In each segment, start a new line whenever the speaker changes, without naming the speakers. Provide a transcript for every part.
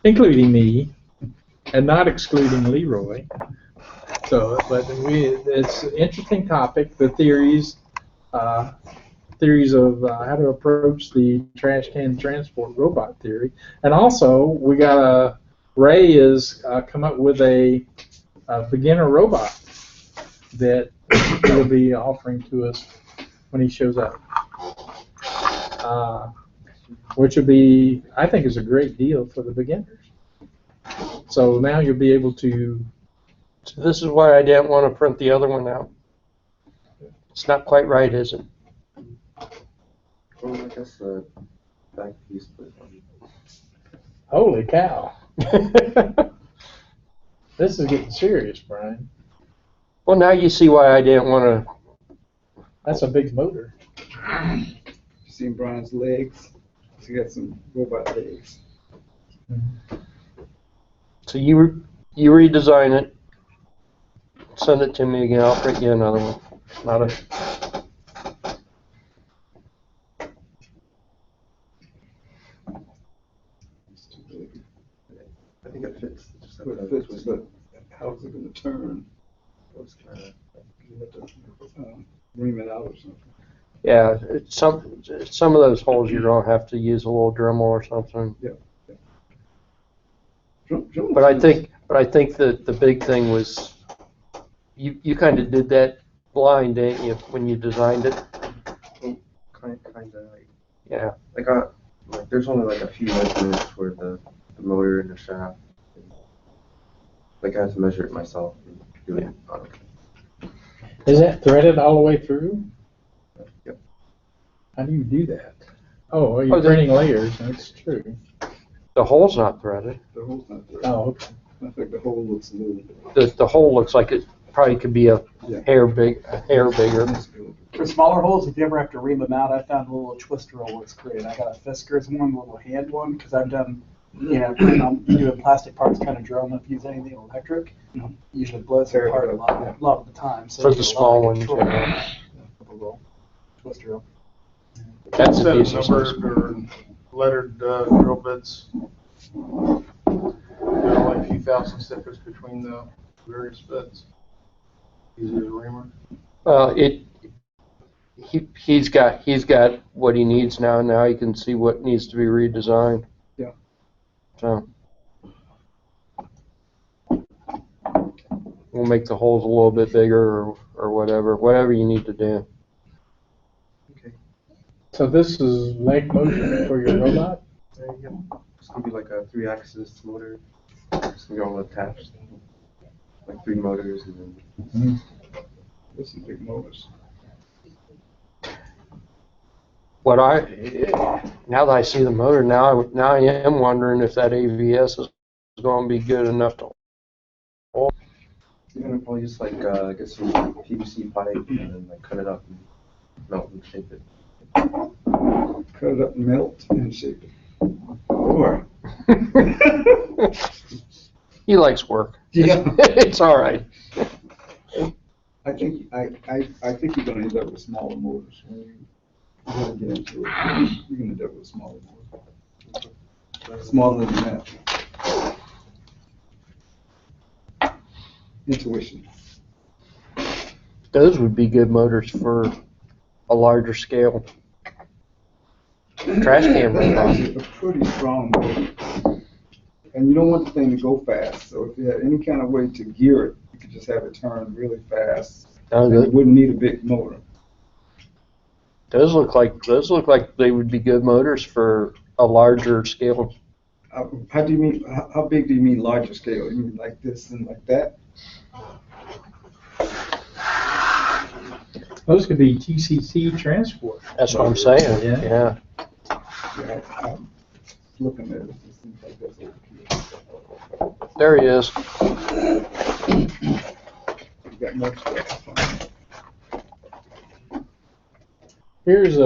including me, and not excluding Leroy. So, but it's an interesting topic. The theories of how to approach the trash can transport robot theory, and also we got Ray has come up with a beginner robot that he'll be offering to us when he shows up, which will be, I think, is a great deal for the beginners. So now you'll be able to.
So this is why I didn't want to print the other one out. It's not quite right, is it?
Well, I guess the back piece, but
Holy cow! This is getting serious, Brian.
Well, now you see why I didn't want to.
That's a big motor.
You seen Brian's legs? He got some robot legs.
Mm-hmm.
So you redesign it, send it to me again. I'll print you another one. Not a.
It's too big.
I think it fits. Just
But it fits, but how's it going to turn? You have to ream it out or something.
Yeah, some of those holes you're gonna have to use a little Dremel or something.
Yeah.
But I think that the big thing was you kind of did that blind, didn't you, when you designed it?
Kind of like.
Yeah.
I got like there's only like a few measurements for the motor and the shaft. Like I have to measure it myself and do it.
Is that threaded all the way through?
Yep.
How do you do that? Oh, well, you're printing layers. That's true.
The hole's not threaded.
The hole's not there.
Oh, okay.
I think the hole looks a little.
The hole looks like it probably could be a hair bigger.
For smaller holes, if you ever have to ream them out, I found a little twister roll works great. I got a Fiskars one, a little hand one, because I've done, doing plastic parts, trying to drill them if you use anything electric. Usually blows it apart a lot of the time. So
For the small ones,
Twister roll.
That's a
Instead of
piece of
numbered or lettered drill bits, there are like a few thousand stickers between the various bits. Easier to reamer.
He's got what he needs now. Now he can see what needs to be redesigned.
Yeah.
So we'll make the holes a little bit bigger or whatever you need to do.
Okay.
So this is leg motion for your robot?
There you go. It's gonna be like a 3-axis motor. It's gonna be all attached. Like 3 motors and then.
Mm-hmm.
There's some big motors.
Now that I see the motor, now I am wondering if that AVS is going to be good enough to hold.
You're gonna probably just like get some PVC pipe and then like cut it up and melt and shape it.
Cut it up, melt, and shape it. Or.
He likes work.
Yeah.
It's all right.
I think you're gonna end up with smaller motors. When you really get into it, you're gonna end up with smaller motors. Smaller than that. Intuition.
Those would be good motors for a larger scale trash can robot.
It's a pretty strong motor. And you don't want the thing to go fast. So if you had any kind of way to gear it, you could just have it turn really fast. And you wouldn't need a big motor.
Those look like they would be good motors for a larger scale.
How do you mean? How big do you mean larger scale? You mean like this and like that?
Those could be TCT transport.
That's what I'm saying. Yeah.
Yeah, I'm looking at it. It seems like that's over here.
There he is.
You got more stuff.
Here's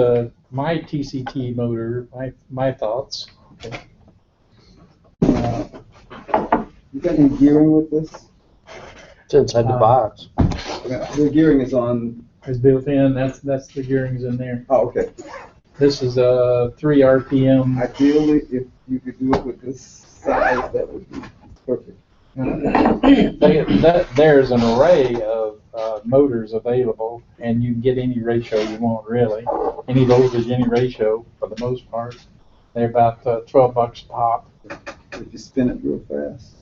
my TCT motor, my thoughts. Okay.
You got any gearing with this?
It's inside the box.
Yeah, the gearing is on.
It's built in. That's the gearings in there.
Oh, okay.
This is a 3 RPM.
Ideally, you could do it with this size, that would be perfect.
There's an array of motors available, and you can get any ratio you want, really. Any voltage, any ratio, for the most part. They're about $12 a pop.
If you spin it real fast,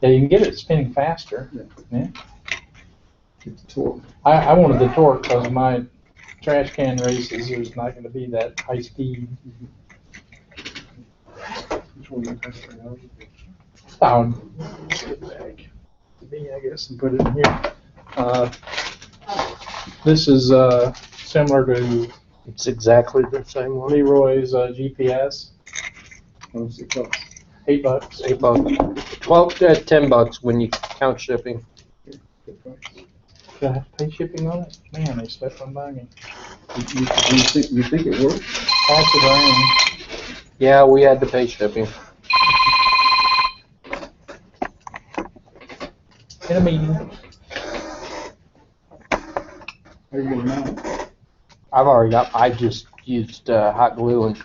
Yeah, you can get it spinning faster.
get the torque.
I wanted the torque because my trash can races, there's not going to be that high speed.
Which one you testing out?
Get it back to me, I guess, and put it in here. This is similar to
It's exactly the same one.
Leroy's GPS.
How much it cost?
$8.
$8. Well, $10 when you count shipping.
Good price.
Do I have to pay shipping on it? Man, they slipped on by me.
You think it works?
Pass it around.
Yeah, we had to pay shipping.
In a meeting.
How you gonna mount it?
I've already got, I just used hot glue and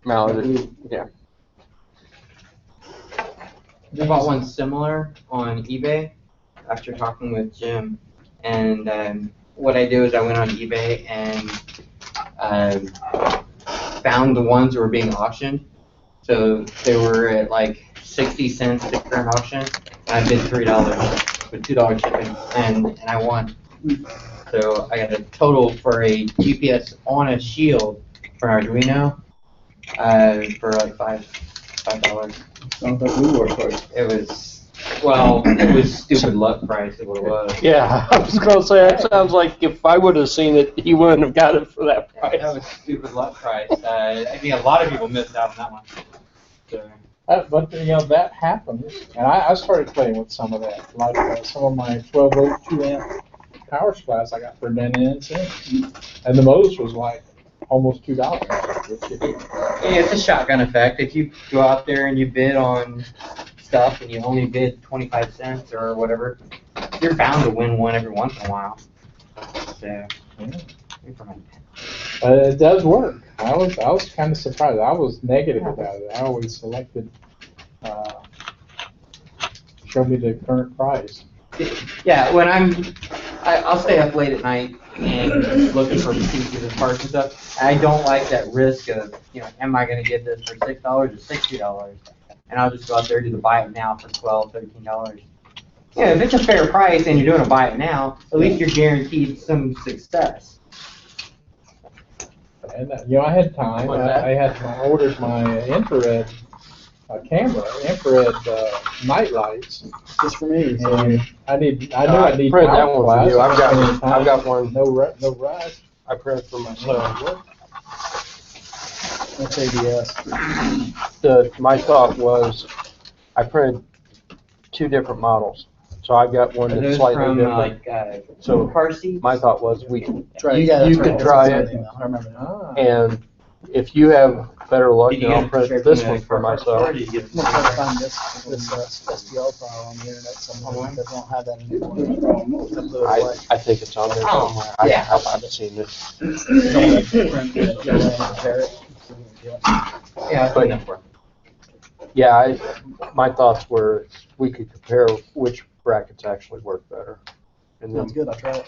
mounted it. Yeah.
I bought one similar on eBay after talking with Jim, and what I did was I went on eBay and found the ones that were being auctioned. So they were at like 60 cents at the current auction, and I bid $3 with $2 shipping, and I won. So I got a total for a GPS on a shield for an Arduino for like $5.
Sounds like Leroy price.
It was, well, it was stupid luck price is what it was.
Yeah, I was going to say, that sounds like if I would have seen it, you wouldn't have got it for that price.
That was stupid luck price. I mean, a lot of people missed out on that one. So,
But you know, that happens, and I started playing with some of that, like some of my 12 volt 2 amp power supplies I got for 99 cents, and the most was like almost $2.
yeah, it's a shotgun effect. If you go out there and you bid on stuff and you only bid 25 cents or whatever, you're bound to win one every once in a while. So,
It does work. I was kind of surprised. I was negative about it. I always selected show me the current price.
yeah, when I'll stay up late at night and looking for pieces and parts and stuff. I don't like that risk of, am I going to get this for $6 or $60? And I'll just go out there and do the buy it now for $12, $13. If it's a fair price and you're doing a buy it now, at least you're guaranteed some success.
And I had time. I ordered my infrared camera, infrared night lights.
Just for me.
And I knew I need
printed that
power
one for you.
supplies.
I've got one.
No rush.
I printed for myself.
That's ABS.
My thought was, I printed 2 different models. So I've got one
Are
that's
those
slightly
from
different. So
car seats?
my thought was, you
could
try it.
I remember that.
And if you have better luck,
Did you
then I'll
get
print
straight
this
from
one
the
for
car
myself.
store, or did you get it
I'm gonna try to find this STL file on the internet somewhere because I don't have that anymore. It's uploaded away.
I think it's on there
Oh,
somewhere.
yeah.
I haven't seen it.
Yeah, I've seen them before.
Yeah, my thoughts were we could compare which brackets actually work better. And
Sounds
then
good, I'll try it.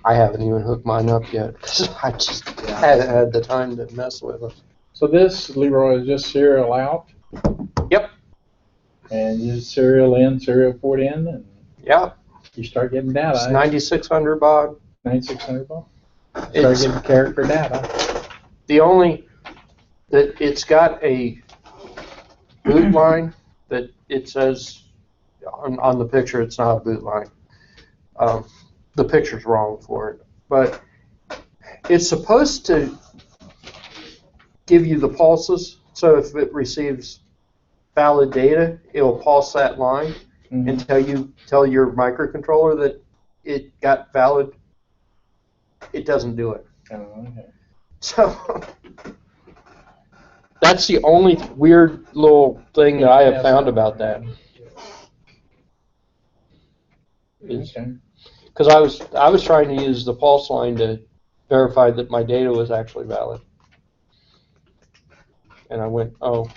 I haven't even hooked mine up yet because I just hadn't had the time to mess with it.
So this, Leroy, is just serial out?
Yep.
And you just serial in, serial port in, and
Yeah,
you start getting data.
it's 9600 baud.
9600 baud. Start
It's
getting character data.
the only that it's got a boot line that it says on the picture. It's not a boot line. The picture's wrong for it, but it's supposed to give you the pulses. So if it receives valid data, it'll pulse that line and tell your microcontroller that it got valid. It doesn't do it.
Oh, okay.
So that's the only weird little thing that I have found about that.
Okay.
Because I was trying to use the pulse line to verify that my data was actually valid, and I went, oh,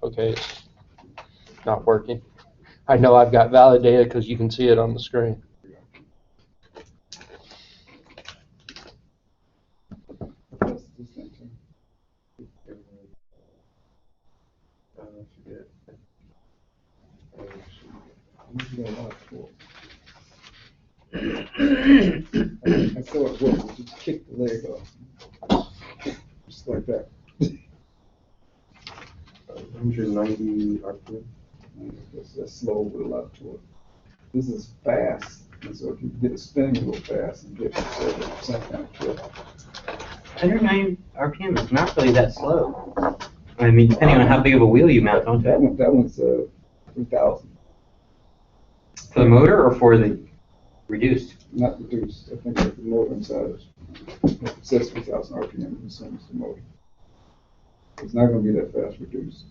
Okay, it's not working. I know I've got valid data because you can see it on the screen.
That's this thing too. This is a lot of torque. I saw it work, just kick the leg off. Just like that.
190 RPM.
That's slow with a lot of torque. This is fast, and so if you get it spinning real fast and get the same kind of torque.
109 RPM is not really that slow. I mean, depending on how big of a wheel you mount onto it.
That one's 3,000,
For the motor or for the reduced?
not reduced. I think that the motor inside is, it says 3,000 RPM, the same as the motor. It's not gonna be that fast reduced.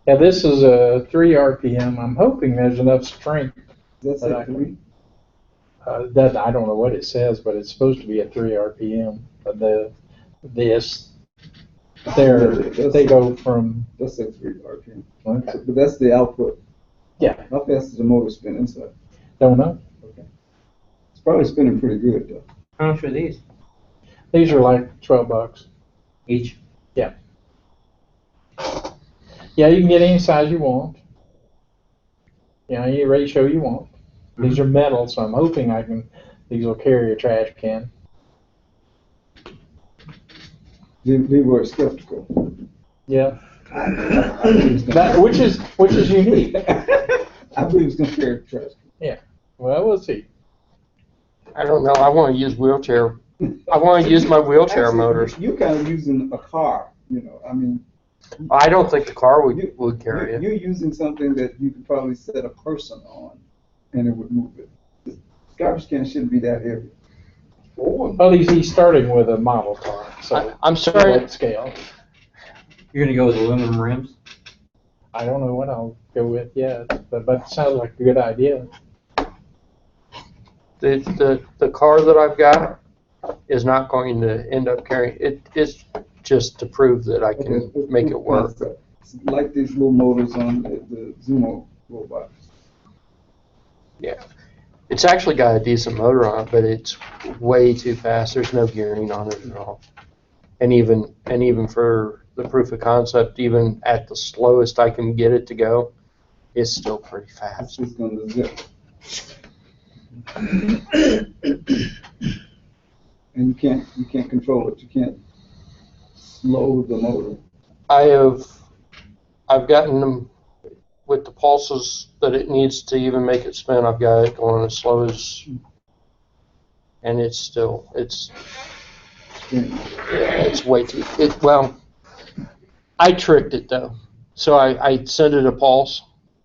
Yeah, this is a 3 RPM. I'm hoping there's enough strength
Does
that
that
I
say
can,
3?
that I don't know what it says, but it's supposed to be a 3 RPM. But they go from,
Does say 3 RPM.
okay,
But that's the output.
yeah,
How fast does the motor spin inside?
don't know.
Okay. It's probably spinning pretty good though.
How much are these?
These are like $12.
Each?
Yeah, you can get any size you want. You know, any ratio you want. These are metal, so I'm hoping these will carry a trash can.
They were skeptical.
Yeah.
That,
Which is unique.
I believe it's gonna carry trash.
Well, we'll see.
I don't know. I want to use wheelchair. I want to use my wheelchair
Actually,
motors.
You're kind of using a car, you know, I mean.
I don't think the car would carry it.
You're using something that you could probably set a person on and it would move it. The garbage can shouldn't be that heavy.
Well, he's starting with a model car, so
I'm sorry.
at scale.
You're gonna go with aluminum rims?
I don't know what I'll go with yet, but it sounds like a good idea.
The car that I've got is not going to end up carrying it. It's just to prove that I can make it work.
It's like these little motors on the Zumo robot.
Yeah, it's actually got a decent motor on it, but it's way too fast. There's no gearing on it at all. And even for the proof of concept, even at the slowest I can get it to go, it's still pretty
It's
fast.
just gonna zip. And you can't control it. You can't slow the motor.
I've gotten them with the pulses that it needs to even make it spin. I've got it going as slow as, and it's way too. Well, I tricked it though. So I send it a pulse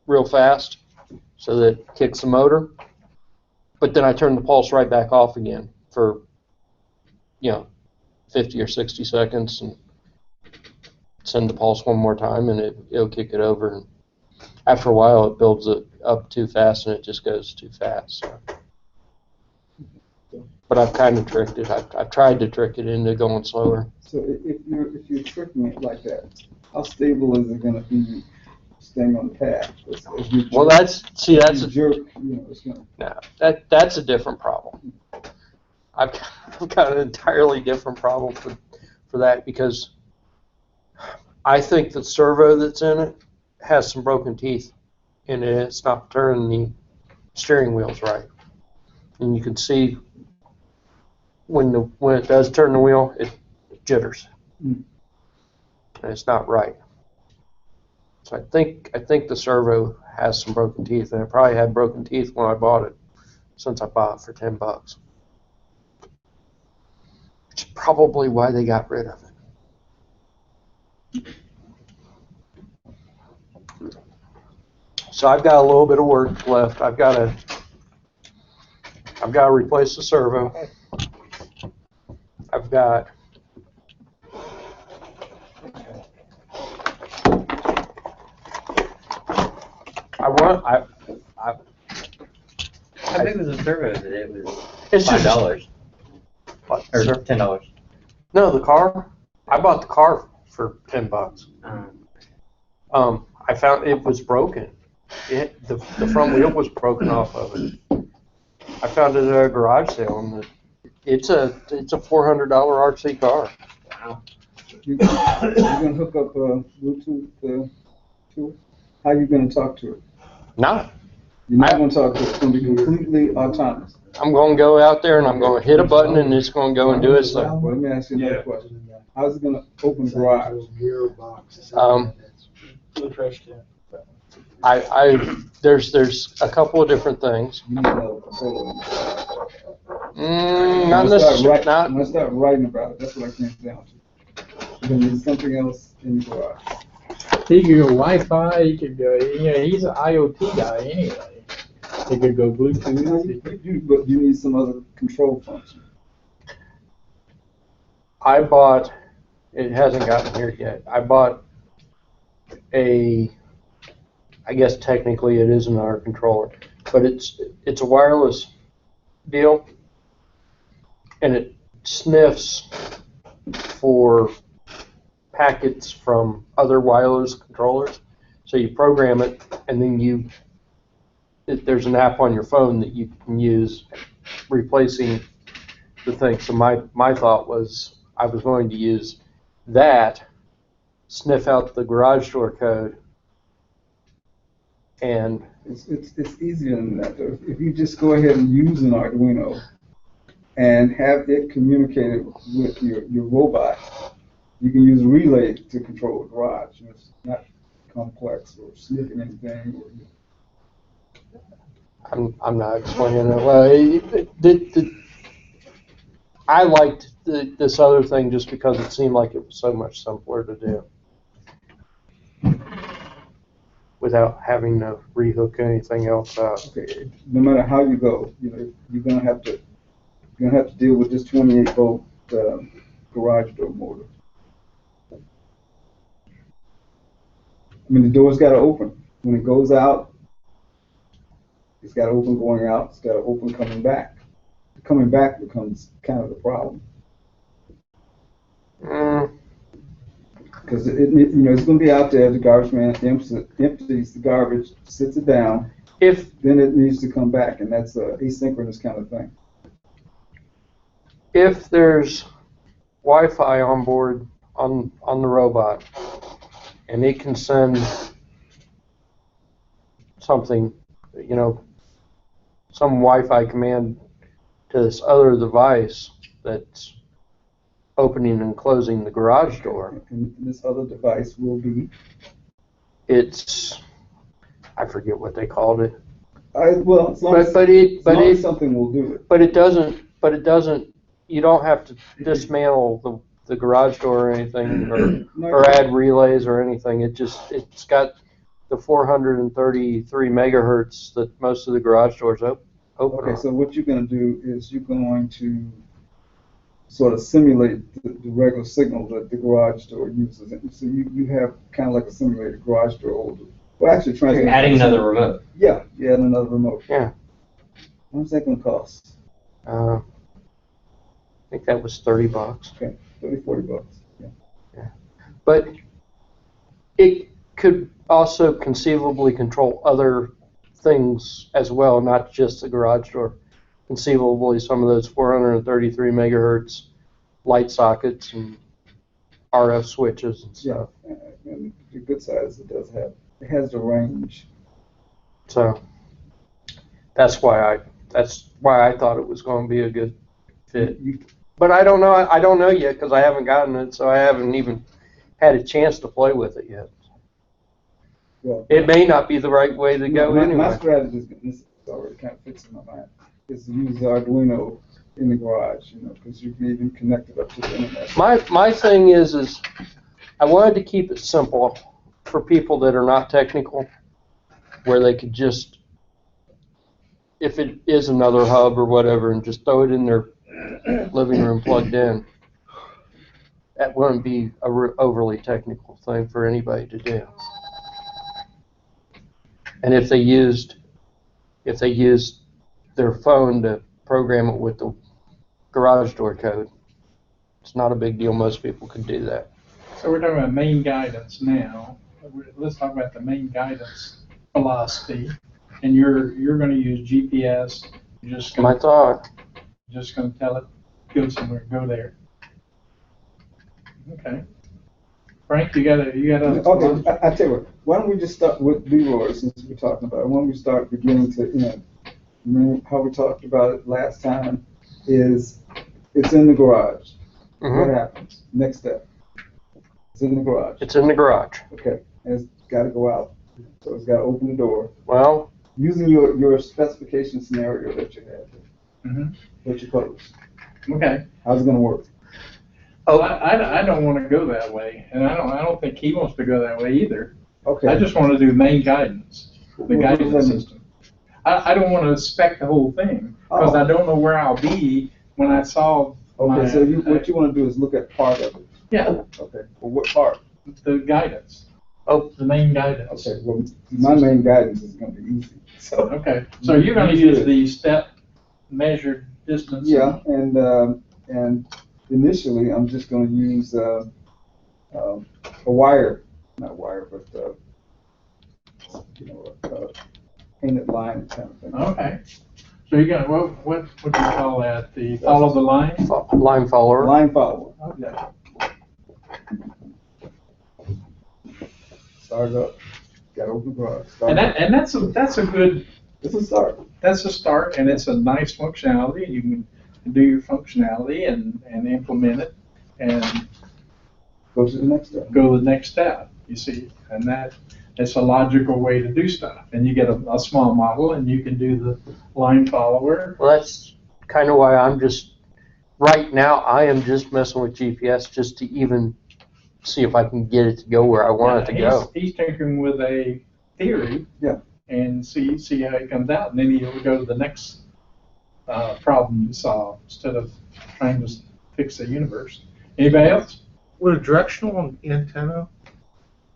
real fast so that it kicks the motor, but then I turn the pulse right back off again for 50 or 60 seconds and send the pulse one more time and it'll kick it over. And after a while it builds it up too fast and it just goes too fast. So. But I've kind of tricked it. I've tried to trick it into going slower.
So if you're tricking it like that, how stable is it gonna be staying on the path?
Well, that's
a jerk. You know, it's gonna.
No, that's a different problem. I've got an entirely different problem for that because I think the servo that's in it has some broken teeth in it. It's not turning the steering wheels right, and you can see when it does turn the wheel, it jitters, and it's not right. So I think the servo has some broken teeth, and it probably had broken teeth when I bought it, since I bought it for $10. Which is probably why they got rid of it. So I've got a little bit of work left. I've got to replace the servo. I've got
How big was the servo that it was?
It's just
$5
what,
or
sir?
$10.
No, the car. I bought the car for $10. I found it was broken. The front wheel was broken off of it. I found it at a garage sale, and it's a $400 RC car.
Wow.
You gonna hook up Bluetooth to it? How you gonna talk to it?
No,
You're not gonna talk to it. It's gonna be completely autonomous.
I'm going to go out there and I'm going to hit a button and it's going to go and do its thing.
Well, let me ask you another question. How's it gonna open the garage?
There's a couple of different things.
You need a solar.
Not necessarily.
I'm gonna start writing about it. That's what I came down to. You're gonna need something else in the garage.
He could go Wi-Fi, he could go, he's an IoT guy anyway. He could go Bluetooth.
But you need some other control function.
I bought, it hasn't gotten here yet, I bought I guess technically it isn't our controller, but it's a wireless deal, and it sniffs for packets from other wireless controllers. So you program it, and then there's an app on your phone that you can use replacing the thing. So my thought was I was going to use that, sniff out the garage door code, and
it's easier than that. Though. If you just go ahead and use an Arduino and have it communicate with your robot, you can use relay to control the garage. It's not complex or sniffing anything.
I'm not explaining it well. I liked this other thing just because it seemed like it was so much simpler to do without having to rehook anything else up.
Okay. No matter how you go, you're gonna have to deal with this 28-volt garage door motor. I mean, the door's got to open. When it goes out, it's got to open going out. It's got to open coming back. Coming back becomes kind of the problem. Because it's going to be out there. The garbage man empties the garbage, sits it down. Then it needs to come back, and that's an asynchronous kind of thing.
If there's Wi-Fi on board on the robot, and it can send something, some Wi-Fi command to this other device that's opening and closing the garage door.
And this other device will be?
I forget what they called it.
As long as something will do it.
But it doesn't, you don't have to dismantle the garage door or anything, or add relays or anything. It's got the 433 megahertz that most of the garage doors open.
Okay, so what you're going to do is you're going to sort of simulate the regular signal that the garage door uses. So you have kind of like a simulated garage door holder. Well, actually,
You're adding another remote.
Yeah, you add another remote.
Yeah.
What's that going to cost?
I think that was $30.
Okay, $40. Yeah.
But it could also conceivably control other things as well, not just the garage door. Conceivably, some of those 433 megahertz light sockets and RF switches and stuff.
Yeah, and the good side is it has the range.
So that's why I thought it was going to be a good fit. But I don't know yet because I haven't gotten it, so I haven't even had a chance to play with it yet.
Well,
it may not be the right way to go anyway.
My strategy is, this is already kind of fixed in my mind, is to use the Arduino in the garage, because you can even connect it up to the internet.
My thing is I wanted to keep it simple for people that are not technical, where they could just, if it is another hub or whatever, and just throw it in their living room plugged in. That wouldn't be a overly technical thing for anybody to do. And if they used their phone to program it with the garage door code, it's not a big deal. Most people could do that.
So we're talking about main guidance now. let's talk about the main guidance philosophy, and you're going to use GPS. You're just
My
going
thought.
to tell it go somewhere, go there. Okay. Frank, you got a.
Okay, I tell you what. Why don't we just start with Leroy since we're talking about it? Why don't we start beginning to end? Remember how we talked about it last time? Is it's in the garage. What happens? Next step. It's in the garage.
It's in the garage.
Okay, and it's got to go out. So it's got to open the door.
Well,
Using your specification scenario that you had, that you close.
Okay.
How's it going to work?
Oh, I don't want to go that way, and I don't think he wants to go that way either.
Okay.
I just want to do main guidance, the
What does
guidance
that mean?
system. I don't want to spec the whole thing because I don't know where I'll be when I solve.
Okay, so what you want to do is look at part of it.
Yeah,
Okay. Well, what part?
the guidance.
Oh.
The main guidance.
Okay. Well, my main guidance is going to be easy. So.
Okay, so you're going to use the step measured distance.
Yeah, and initially I'm just going to use a wire, not wire, but a painted line kind of thing.
Okay. So you got what do you call that? The follow the line.
Line follower.
Line follower.
Okay.
Start up. Got to open the garage.
And that's a good.
It's a start.
That's a start, and it's a nice functionality. You can do your functionality and implement it, and
Go to the next step.
go to the next step. You see, and it's a logical way to do stuff. And you get a small model, and you can do the line follower.
Well, that's kind of why right now, I am just messing with GPS just to even see if I can get it to go where I want it to go.
He's tinkering with a theory.
Yeah.
And see how it comes out, and then he'll go to the next problem to solve instead of trying to fix the universe. Anybody else?
With a directional antenna,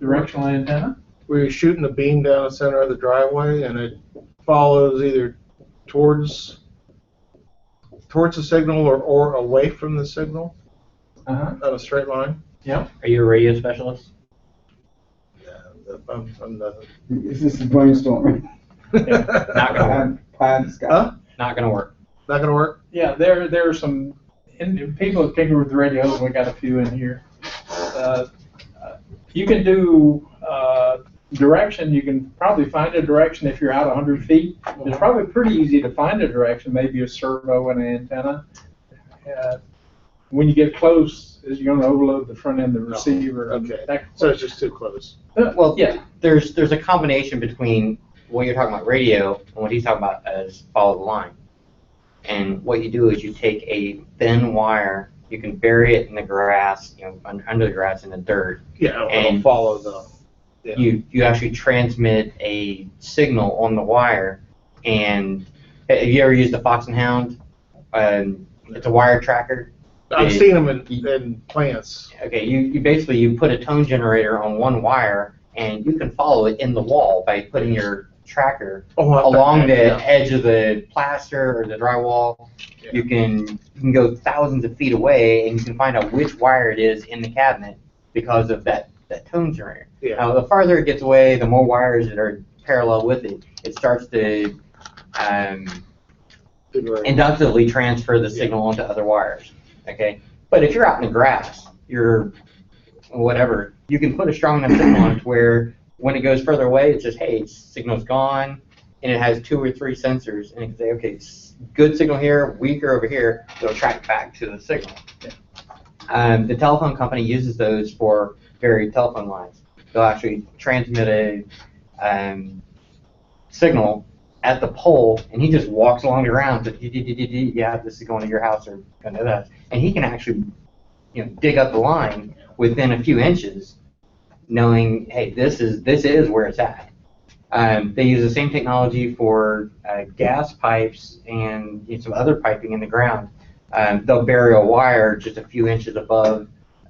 Directional antenna?
where you're shooting a beam down the center of the driveway and it follows either towards the signal or away from the signal on a straight line.
Yep.
Are you a radio specialist?
Yeah, I'm nothing.
It's just brainstorming.
Not gonna work.
Pie in the sky.
Huh?
Not gonna work.
Not gonna work?
Yeah, there are some people that tinker with radios, and we got a few in here. You can do direction. You can probably find a direction if you're out 100 feet. It's probably pretty easy to find a direction, maybe a servo and an antenna. When you get close, is you're going to overload the front end of the receiver.
Okay. So it's just too close.
Well, yeah. There's a combination between what you're talking about radio and what he's talking about as follow the line. And what you do is you take a thin wire, you can bury it in the grass, under the grass in the dirt.
Yeah, it'll
And
follow the. Yeah.
You actually transmit a signal on the wire. And have you ever used the Fox and Hound? It's a wire tracker.
I've seen them in plants.
Okay, you basically you put a tone generator on one wire, and you can follow it in the wall by putting your tracker along the edge of the plaster or the drywall.
Yeah.
You can go thousands of feet away, and you can find out which wire it is in the cabinet because of that tone generator.
Yeah.
Now, the farther it gets away, the more wires that are parallel with it, it starts to inductively transfer the signal onto other wires. Okay, but if you're out in the grass, you're whatever, you can put a strong enough signal on it where when it goes further away, it says, hey, signal's gone, and it has 2 or 3 sensors, and it can say, okay, good signal here, weaker over here, it'll track back to the signal. The telephone company uses those for buried telephone lines. They'll actually transmit a signal at the pole, and he just walks along the ground. Yeah, this is going to your house or going to that, and he can actually, dig up the line within a few inches, knowing, hey, this is where it's at. They use the same technology for gas pipes and some other piping in the ground. They'll bury a wire just a few inches above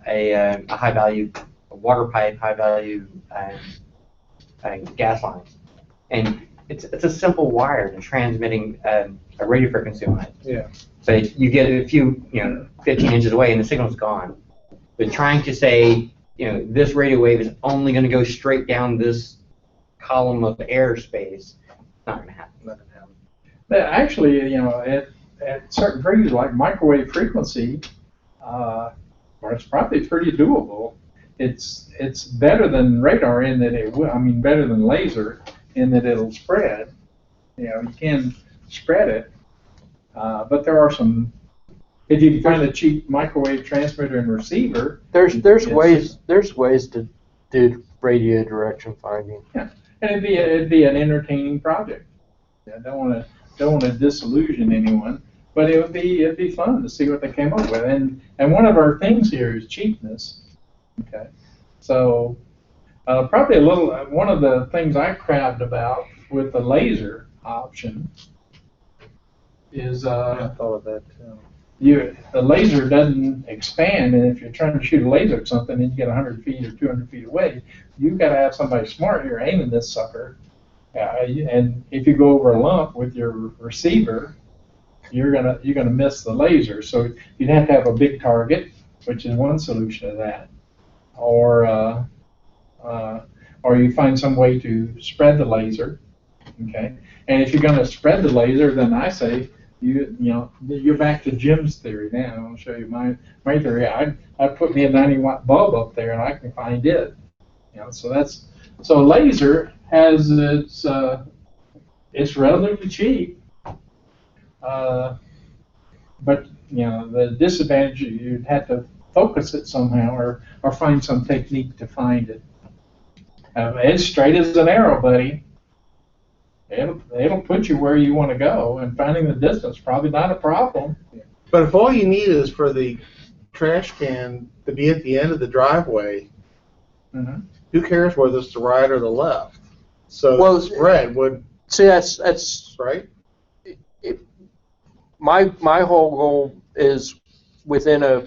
a high-value water pipe, high-value gas lines, and it's a simple wire to transmitting a radio frequency on it.
Yeah.
But you get a few, 15 inches away and the signal's gone. But trying to say, this radio wave is only going to go straight down this column of airspace. It's not going to happen.
But actually, at certain frequencies, like microwave frequency, well, it's probably pretty doable. It's better than radar in that it will. I mean, better than laser in that it'll spread. You can spread it, but there are some. If you can find a cheap microwave transmitter and receiver,
there's ways to do radio direction finding.
Yeah, and it'd be an entertaining project. I don't want to disillusion anyone, but it'd be fun to see what they came up with. And one of our things here is cheapness. Okay, so probably one of the things I crabbed about with the laser option is
I thought of that too.
The laser doesn't expand, and if you're trying to shoot a laser at something and you get 100 feet or 200 feet away, you've got to have somebody smart here aiming this sucker. And if you go over a lump with your receiver, you're gonna miss the laser. So you'd have to have a big target, which is one solution to that, or you find some way to spread the laser. Okay, and if you're gonna spread the laser, then I say you're back to Jim's theory now. I'll show you my theory. I'd put me a 90-watt bulb up there and I can find it. So laser has it's relatively cheap, but the disadvantage, you'd have to focus it somehow or find some technique to find it. It's straight as an arrow, buddy. It'll put you where you want to go, and finding the distance probably not a problem.
But if all you need is for the trash can to be at the end of the driveway, who cares whether it's the right or the left? So the spread would.
See, that's
right.
My whole goal is within a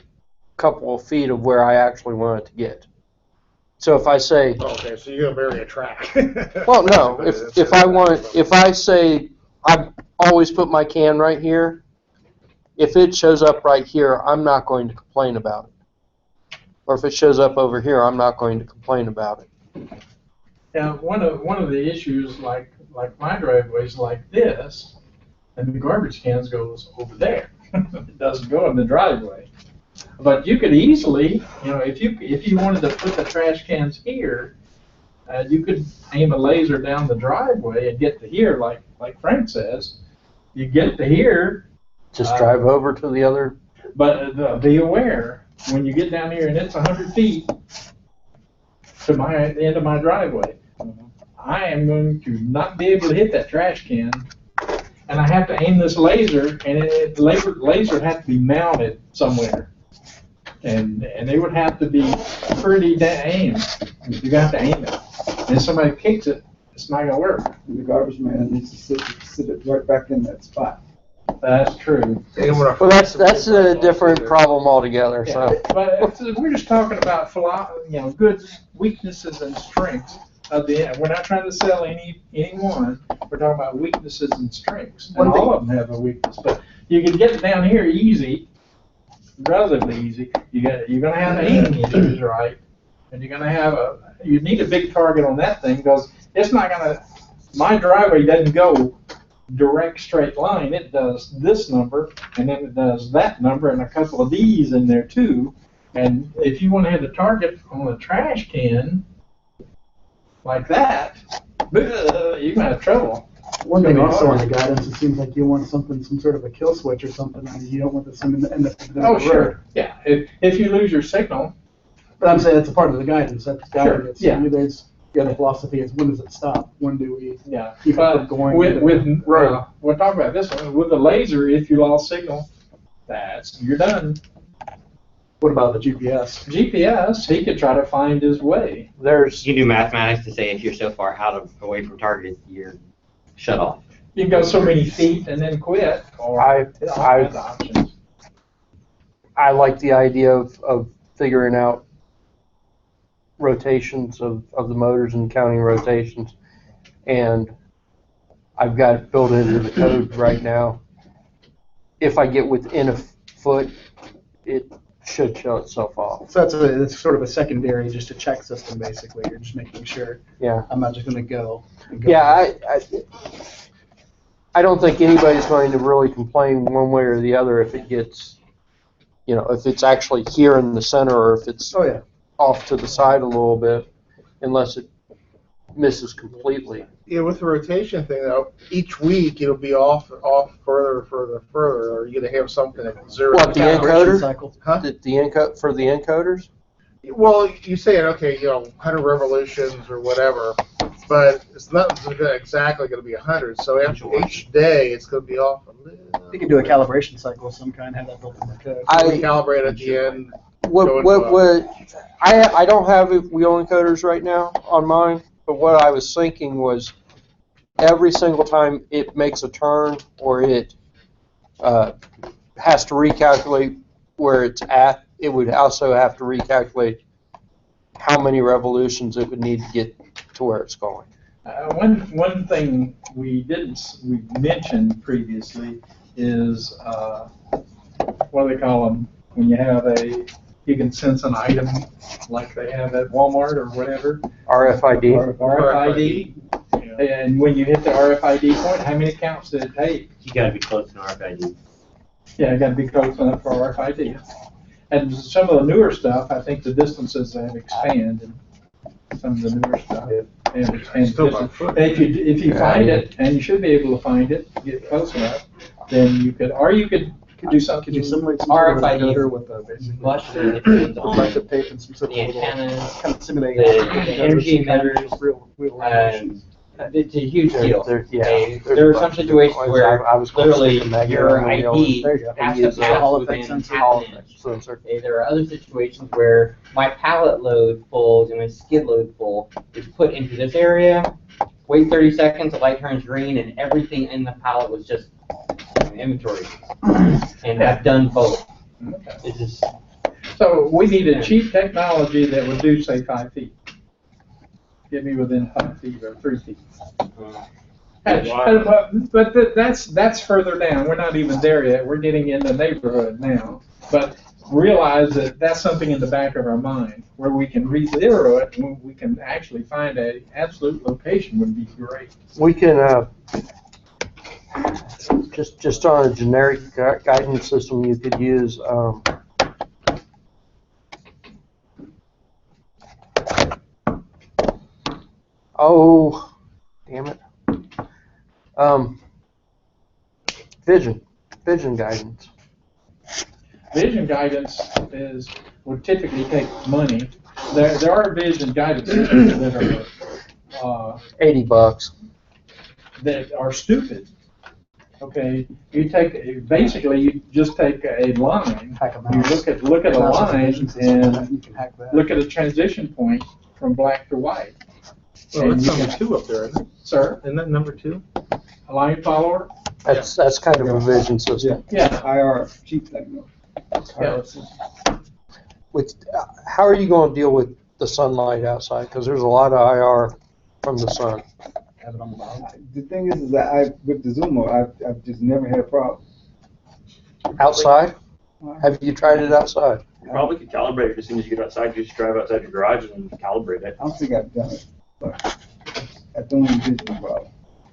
couple of feet of where I actually want it to get. So if I say,
okay, so you're gonna bury a track.
Well, no. If I say I always put my can right here, if it shows up right here, I'm not going to complain about it. Or if it shows up over here, I'm not going to complain about it.
Now, one of the issues, like my driveway is like this, and the garbage cans goes over there. It doesn't go in the driveway. But you could easily, if you wanted to put the trash cans here, you could aim a laser down the driveway and get to here, like Frank says. You get to here.
Just drive over to the other.
But be aware, when you get down here and it's 100 feet to the end of my driveway, I am going to not be able to hit that trash can, and I have to aim this laser, and the laser has to be mounted somewhere. And it would have to be pretty aimed. You got to aim it. And if somebody kicks it, it's not going to work.
And the garbage man needs to sit it right back in that spot.
That's true.
Well, that's a different problem altogether.
Yeah,
So,
but we're just talking about good weaknesses and strengths of the. We're not trying to sell anyone. We're talking about weaknesses and strengths, and all of them have a weakness. But you can get it down here easy. Relatively easy. You're gonna have aiming issues, right? And you need a big target on that thing because it's not gonna. My driveway doesn't go direct straight line. It does this number, and then it does that number, and a couple of these in there too. And if you want to hit a target on a trash can like that, you're gonna have trouble.
One thing also on the guidance, it seems like you want some sort of a kill switch or something, and you don't want this thing to end up in the road.
Sure. Yeah. If you lose your signal.
But I'm saying that's a part of the guidance. That's guidance.
Sure. Yeah.
There's the other philosophy is when does it stop? When do we keep it going?
We'll talk about this one. With the laser, if you lost signal, you're done.
What about the GPS?
GPS, he could try to find his way.
You can do mathematics to say if you're so far away from target, you're shut off.
You can go so many feet and then quit. Or options.
I like the idea of figuring out rotations of the motors and counting rotations, and I've got it built into the code right now. If I get within a foot, it should show itself off.
So that's sort of a secondary, just a check system, basically. You're just making sure
Yeah.
I'm not just going to go. And go.
Yeah, I don't think anybody's going to really complain one way or the other if it gets, if it's actually here in the center or if it's
Oh, yeah.
off to the side a little bit, unless it misses completely.
Yeah, with the rotation thing though, each week it'll be off further, or you're gonna have something at zero.
What, the
Calibration
encoder?
cycle.
Huh?
For the encoders?
Well, you say okay, 100 revolutions or whatever, but it's not exactly going to be 100. So after each day, it's going to be off a little.
You can do a calibration cycle of some kind, have that built in the code.
Recalibrate at the end.
I don't have wheel encoders right now on mine, but what I was thinking was every single time it makes a turn or it has to recalculate where it's at, it would also have to recalculate how many revolutions it would need to get to where it's going.
One thing we mentioned previously is what do they call them when you can sense an item like they have at Walmart or whatever.
RFID.
RFID. And when you hit the RFID point, how many counts did it take?
You gotta be close to RFID.
Yeah, you got to be close enough for RFID. And some of the newer stuff, I think the distances have expanded. Some of the newer stuff have expanded.
Still by foot.
If you find it, and you should be able to find it, get close enough, then you could do something.
Could you simulate some sort of
RFID
encoder with a basic
Much depends
a
on
bunch of tape and some sort of
the
little
antennas,
kind of simulate
the energy emitters,
real revolutions.
it's a huge deal.
There
There are some situations where
I was
literally
close to
your
Maggie
ID
There you go.
has to
Use
pass
Hall
within
effect sensor.
half
Hall
an inch.
effect sensor.
Okay, there are other situations where my pallet load full and my skid load full is put into this area, wait 30 seconds, the light turns green, and everything in the pallet was just inventory. And I've done both.
Okay.
It's just,
So we need a cheap technology that would do, say, 5 feet. Get me within 5 feet or 3 feet. But that's further down. We're not even there yet. We're getting in the neighborhood now. But realize that that's something in the back of our mind where we can re-zero it and we can actually find an absolute location would be great.
We can, just on a generic guidance system, you could use, oh, damn it. Vision guidance.
Vision guidance would typically take money. There are vision guidance systems that are
$80.
that are stupid. Okay, you just take a line.
Hack a
You
mouse.
look at a
Mouse
line
vision system,
and
you can hack that.
look at a transition point from black to white.
Well,
And
that's
you
number
can-
2 up there, isn't it?
Sir,
Isn't that number 2?
a line follower.
That's kind of a vision system.
Yeah.
IR cheap thing
Yeah.
How are you going to deal with the sunlight outside? Because there's a lot of IR from the sun.
Have it on the bottom.
The thing is that with the Zumo, I've just never had a problem.
Outside? Have you tried it outside?
You probably could calibrate it as soon as you get outside. You just drive outside your garage and calibrate it.
I don't think I've done it, but I don't envision a problem.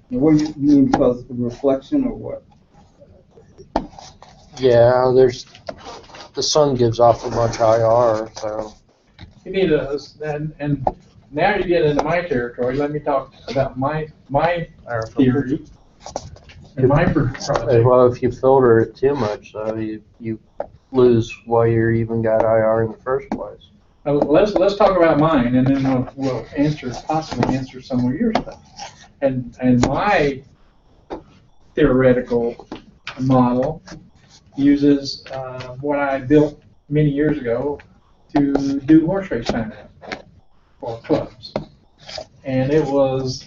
Now, what do you mean, because of the reflection or what?
Yeah, the sun gives off so much IR, so.
You need and now you get into my territory. Let me talk about my theory and my project.
Well, if you filter it too much, so you lose why you even got IR in the first place.
Let's talk about mine, and then we'll possibly answer some of your stuff. And my theoretical model uses what I built many years ago to do horse race sign for clubs. And it was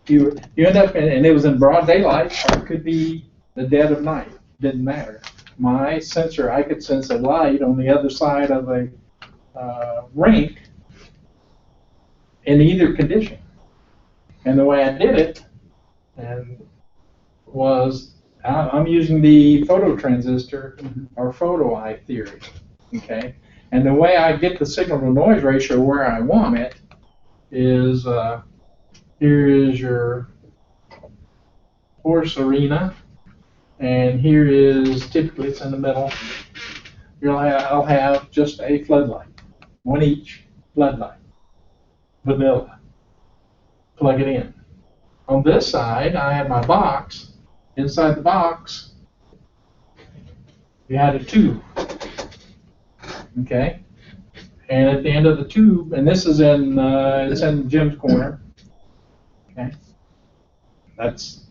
you end up and it was in broad daylight, or it could be the dead of night. Didn't matter. My sensor, I could sense a light on the other side of a rink in either condition. And the way I did it was I'm using the photo transistor or photo eye theory. Okay, and the way I get the signal to noise ratio where I want it is here is your horse arena, and here is typically it's in the middle. I'll have just a floodlight, one each floodlight, vanilla. Plug it in. On this side, I have my box. Inside the box, you had a tube. Okay, and at the end of the tube, and this is it's in Jim's corner. Okay,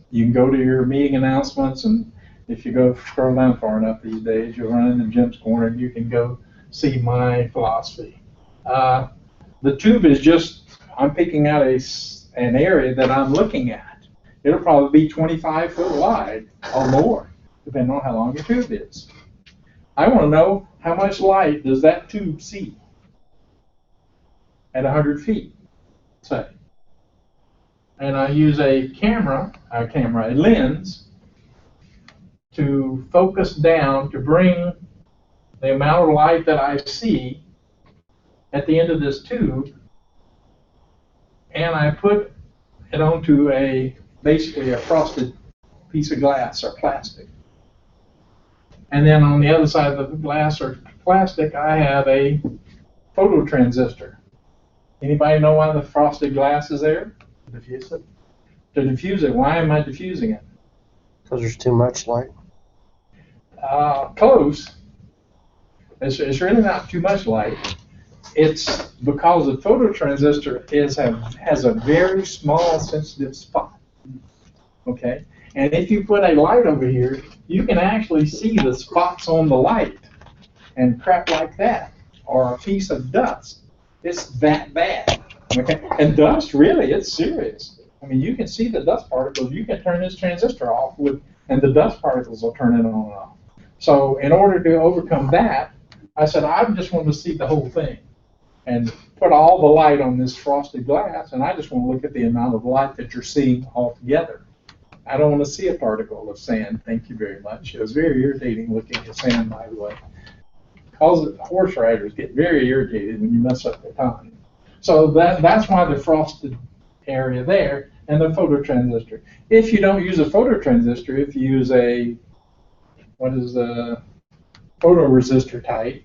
you can go to your meeting announcements, and if you go scroll down far enough these days, you'll run into Jim's corner, and you can go see my philosophy. The tube is just, I'm picking out an area that I'm looking at. It'll probably be 25 foot wide or more, depending on how long your tube is. I want to know how much light does that tube see at 100 feet, say. And I use a lens, to focus down to bring the amount of light that I see at the end of this tube, and I put it onto basically a frosted piece of glass or plastic. And then on the other side of the glass or plastic, I have a phototransistor. Anybody know why the frosted glass is there?
Diffuse it.
To diffuse it. Why am I diffusing it?
Because there's too much light.
Close. It's really not too much light. It's because the phototransistor has a very small sensitive spot. Okay? And if you put a light over here, you can actually see the spots on the light and crap like that, or a piece of dust. It's that bad. Okay? And dust, really, it's serious. I mean, you can see the dust particles. You can turn this transistor off, and the dust particles will turn it on and off. So in order to overcome that, I said, I just want to see the whole thing and put all the light on this frosted glass, and I just want to look at the amount of light that you're seeing altogether. I don't want to see a particle of sand. Thank you very much. It was very irritating looking at sand, by the way. Because horse riders get very irritated when you mess up their time. So that's why the frosted area there and the phototransistor. If you don't use a phototransistor, if you use a photoresistor type,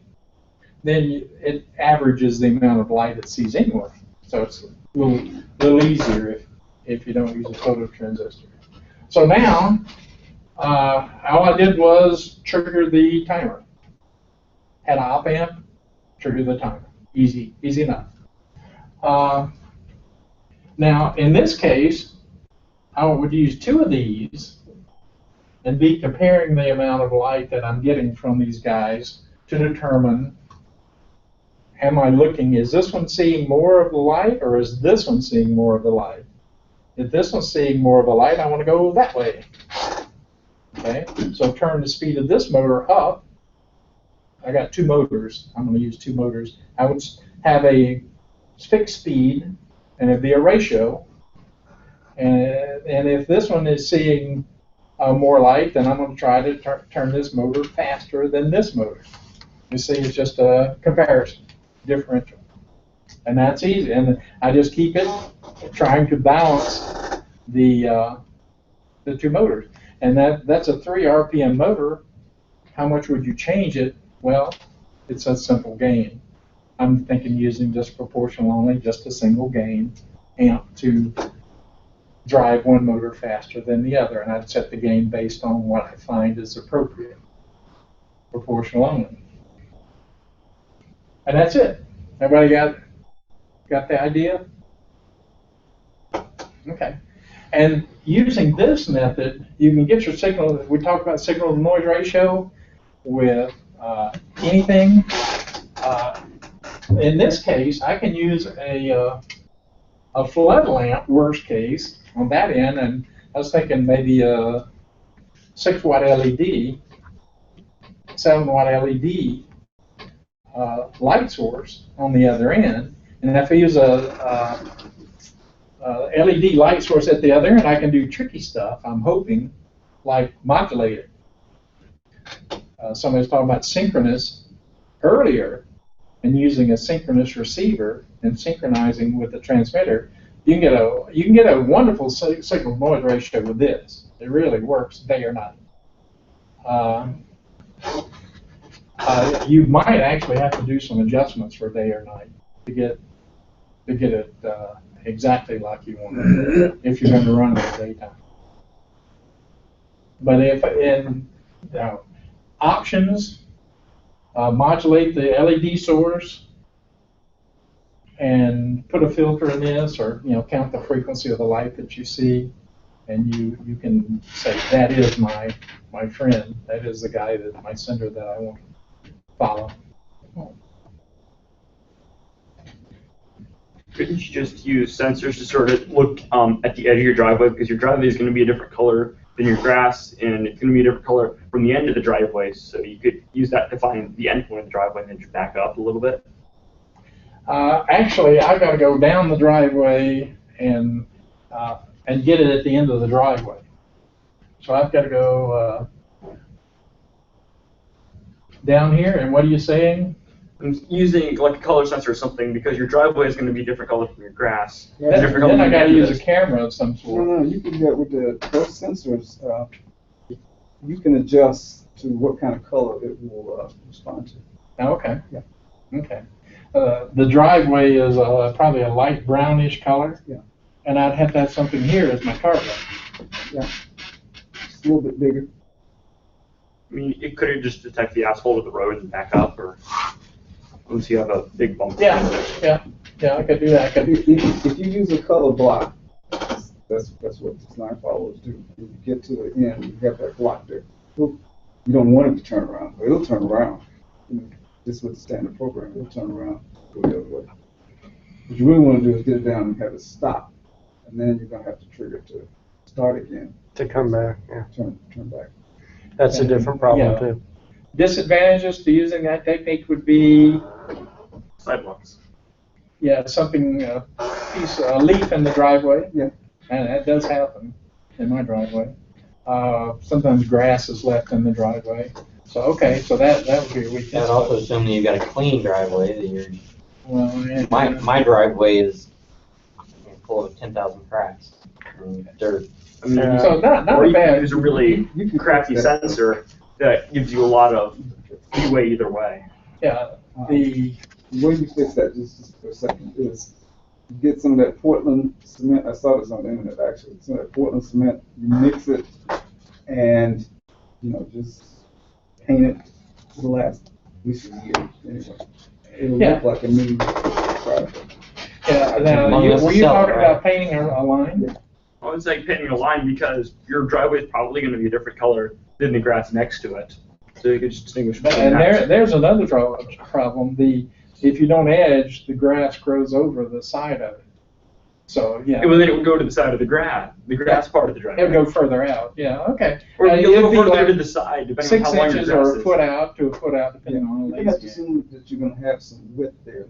then it averages the amount of light it sees anyway. So it's a little easier if you don't use a phototransistor. So now, all I did was trigger the timer. Had an op amp, trigger the timer. Easy enough. Now, in this case, I would use two of these and be comparing the amount of light that I'm getting from these guys to determine, is this one seeing more of the light, or is this one seeing more of the light? If this one's seeing more of the light, I want to go that way. Okay, so turn the speed of this motor up. I got two motors. I'm going to use two motors. I would have a fixed speed, and it'd be a ratio. And if this one is seeing more light, then I'm going to try to turn this motor faster than this motor. You see, it's just a comparison, differential. And that's easy. And I just keep it trying to balance the two motors. And that's a 3 RPM motor. How much would you change it? Well, it's a simple gain. I'm thinking using just proportional only, just a single gain amp to drive one motor faster than the other. And I'd set the gain based on what I find is appropriate. Proportional only. And that's it. Everybody got the idea? Okay. And using this method, you can get your signal. We talked about signal to noise ratio with anything. In this case, I can use a flood lamp, worst case, on that end, and I was thinking maybe a 6-watt LED, 7-watt LED light source on the other end. And if I use a LED light source at the other end, I can do tricky stuff, I'm hoping, like modulate it. Somebody's talking about synchronous earlier and using a synchronous receiver and synchronizing with the transmitter, you can get a wonderful signal noise ratio with this. It really works day or night. You might actually have to do some adjustments for day or night to get it exactly like you want it if you're going to run it in the daytime. But if in options, modulate the LED source and put a filter in this, or count the frequency of the light that you see, and you can say that is my friend, that is the guy, that my sender that I want to follow.
Couldn't you just use sensors to sort of look at the edge of your driveway, because your driveway is going to be a different color than your grass, and it's going to be a different color from the end of the driveway, so you could use that to find the end point of the driveway and then just back up a little bit?
Actually, I've got to go down the driveway and get it at the end of the driveway. So I've got to go down here, and what are you saying?
I'm using like a color sensor or something, because your driveway is going to be a different color from your grass.
Yeah,
different color
Then I
from
got to
the end
use
of
a
this.
camera of some sort.
No, you can get with those sensors. You can adjust to what kind of color it will respond to.
Okay.
Yeah.
Okay. The driveway is probably a light brownish color.
Yeah.
And I'd have to have something here as my carpet.
Yeah. It's a little bit bigger.
I mean, it could just detect the asphalt of the road and back up, or unless you have a big bump.
Yeah, I could do that.
If you use a color block, that's what design followers do. When you get to the end, you have that block there. You don't want it to turn around, but it'll turn around. Just with the standard program, it'll turn around, go the other way. What you really want to do is get it down and have it stop, and then you're going to have to trigger it to start again.
To come back, yeah.
Turn back.
That's a different problem,
Yeah.
too.
Disadvantages to using that technique would be,
Sidewalks.
something, a leaf in the driveway.
Yeah.
And that does happen in my driveway. Sometimes grass is left in the driveway. So that would be a weakness.
That also assuming you've got a clean driveway, that you're,
Well, yeah,
my driveway is full of 10,000 cracks and dirt.
I mean,
So not
or
a
you can
bad.
use a really
You can
crafty
fix that.
sensor that gives you a lot of leeway either way.
Yeah. The
The way you fix that, just for a second, is you get some of that Portland cement. I saw this on the internet, actually. Some of that Portland cement, you mix it, and just paint it. It'll last at least a year anyway. It'll look like a new product.
now,
Long as
were
it's
you
self,
talking
right?
about painting a line?
Yeah.
I would say painting a line, because your driveway is probably going to be a different color than the grass next to it. So you could just distinguish between
And
that.
there's another problem. If you don't edge, the grass grows over the side of it. So
Well, then it would go to the side of the grass part of the driveway.
it would go further out. Yeah, okay.
Or it'd be a
It'd
little further
like
to the side, depending
6
on how long your
inches
grass
or a
is.
foot out to a foot out, depending on
You
the
have to
lazy.
assume that you're going to have some width there,